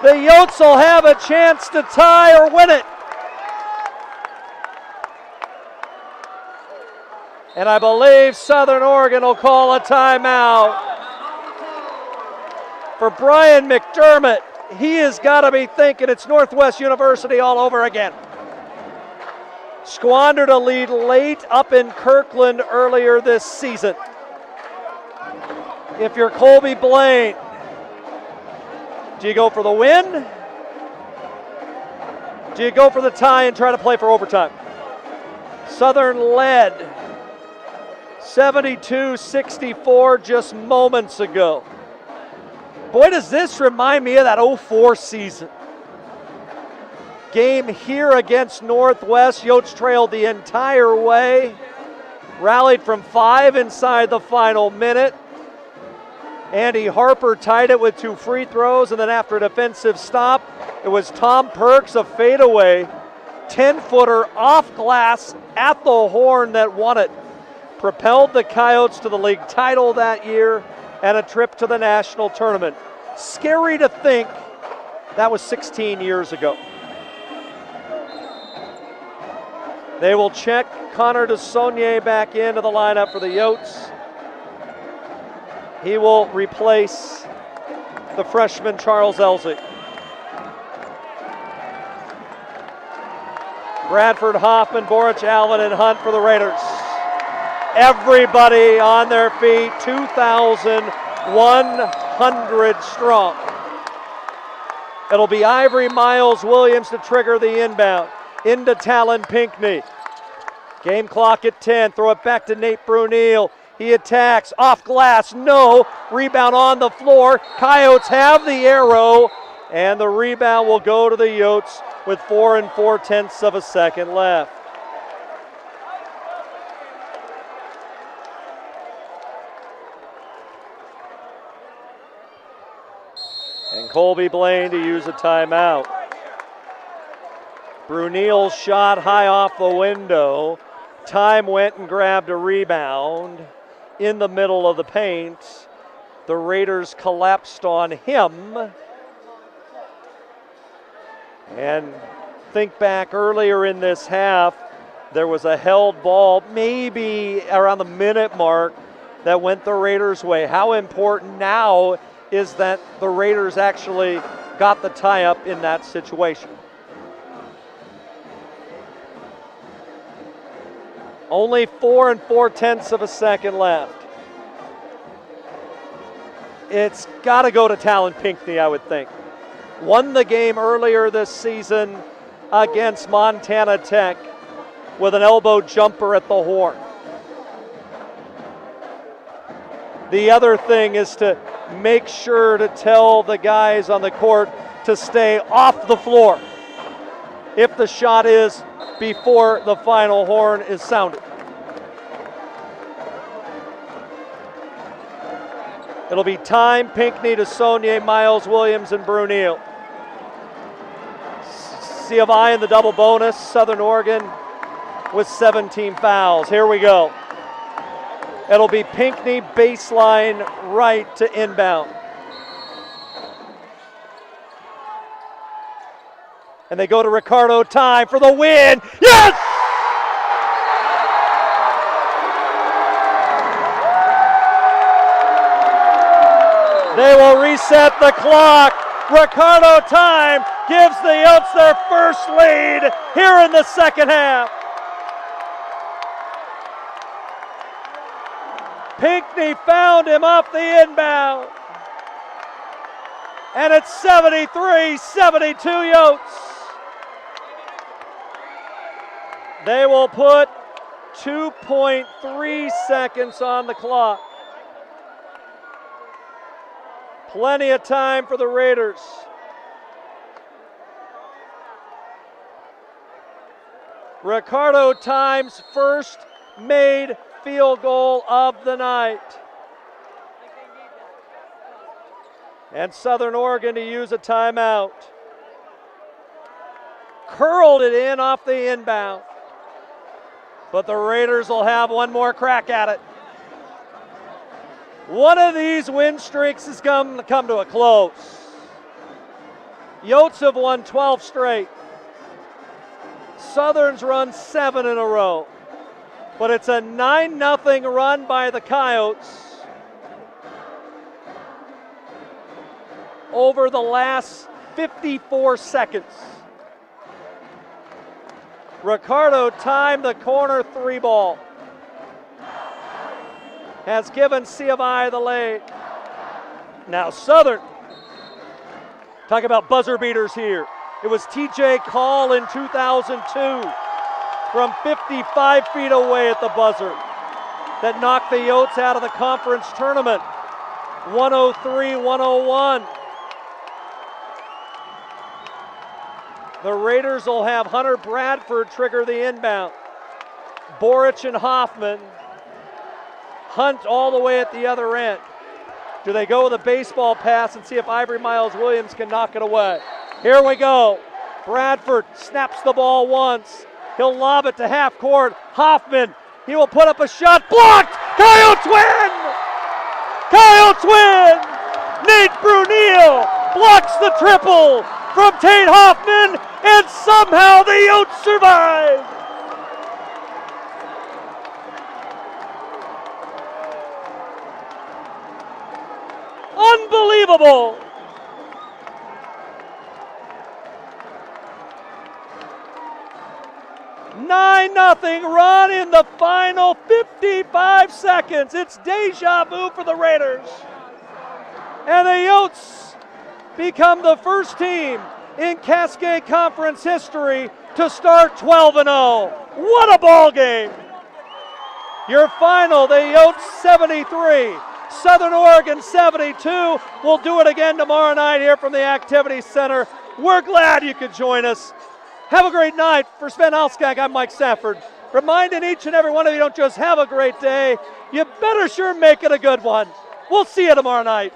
The Yotes will have a chance to tie or win it. And I believe Southern Oregon will call a timeout. For Brian McDermott, he has got to be thinking it's Northwest University all over again. Squandered a lead late up in Kirkland earlier this season. If you're Colby Blaine, do you go for the win? Do you go for the tie and try to play for overtime? Southern led 72-64 just moments ago. Boy, does this remind me of that 04 season. Game here against Northwest. Yotes trailed the entire way. Rallied from 5 inside the final minute. Andy Harper tied it with 2 free throws, and then after a defensive stop, it was Tom Perks, a fadeaway 10-footer off glass at the horn that won it. Propelled the Coyotes to the league title that year and a trip to the national tournament. Scary to think that was 16 years ago. They will check Connor DeSaulnier back into the lineup for the Yotes. He will replace the freshman Charles Elsie. Bradford, Hoffman, Boric, Alvin, and Hunt for the Raiders. Everybody on their feet, 2,100 strong. It'll be Ivory Miles Williams to trigger the inbound. Into Talon Pinckney. Game clock at 10. Throw it back to Nate Brunel. He attacks. Off glass. No. Rebound on the floor. Coyotes have the arrow. And the rebound will go to the Yotes with 4 4/10 of a second left. And Colby Blaine to use a timeout. Brunel's shot high off the window. Time went and grabbed a rebound in the middle of the paint. The Raiders collapsed on him. And think back earlier in this half, there was a held ball maybe around the minute mark that went the Raiders' way. How important now is that the Raiders actually got the tie-up in that situation. Only 4 4/10 of a second left. It's got to go to Talon Pinckney, I would think. Won the game earlier this season against Montana Tech with an elbow jumper at the horn. The other thing is to make sure to tell the guys on the court to stay off the floor if the shot is before the final horn is sounded. It'll be time, Pinckney, DeSaulnier, Miles, Williams, and Brunel. C of I in the double bonus, Southern Oregon with 17 fouls. Here we go. It'll be Pinckney baseline right to inbound. And they go to Ricardo, time for the win. Yes! They will reset the clock. Ricardo, time gives the Yotes their first lead here in the second half. Pinckney found him off the inbound. And it's 73-72 Yotes. They will put 2.3 seconds on the clock. Plenty of time for the Raiders. Ricardo Time's first made field goal of the night. And Southern Oregon to use a timeout. Curled it in off the inbound. But the Raiders will have one more crack at it. One of these win streaks has come to a close. Yotes have won 12 straight. Southern's run 7 in a row. But it's a 9-0 run by the Coyotes over the last 54 seconds. Ricardo timed the corner 3 ball. Has given C of I the lead. Now Southern. Talk about buzzer beaters here. It was TJ Call in 2002 from 55 feet away at the buzzer that knocked the Yotes out of the conference tournament. 103-101. The Raiders will have Hunter Bradford trigger the inbound. Boric and Hoffman. Hunt all the way at the other end. Do they go with a baseball pass and see if Ivory Miles Williams can knock it away? Here we go. Bradford snaps the ball once. He'll lob it to half court. Hoffman, he will put up a shot. Blocked! Coyotes win! Coyotes win! Nate Brunel blocks the triple from Tate Hoffman, and somehow the Yotes survive. Unbelievable. Nine-0 run in the final 55 seconds. It's deja vu for the Raiders. And the Yotes become the first team in Cascade Conference history to start 12-0. What a ball game. Your final, the Yotes 73, Southern Oregon 72. We'll do it again tomorrow night here from the Activity Center. We're glad you could join us. Have a great night. For Sven Alskag, I'm Mike Safford. Reminding each and every one of you, don't just have a great day, you better sure make it a good one. We'll see you tomorrow night.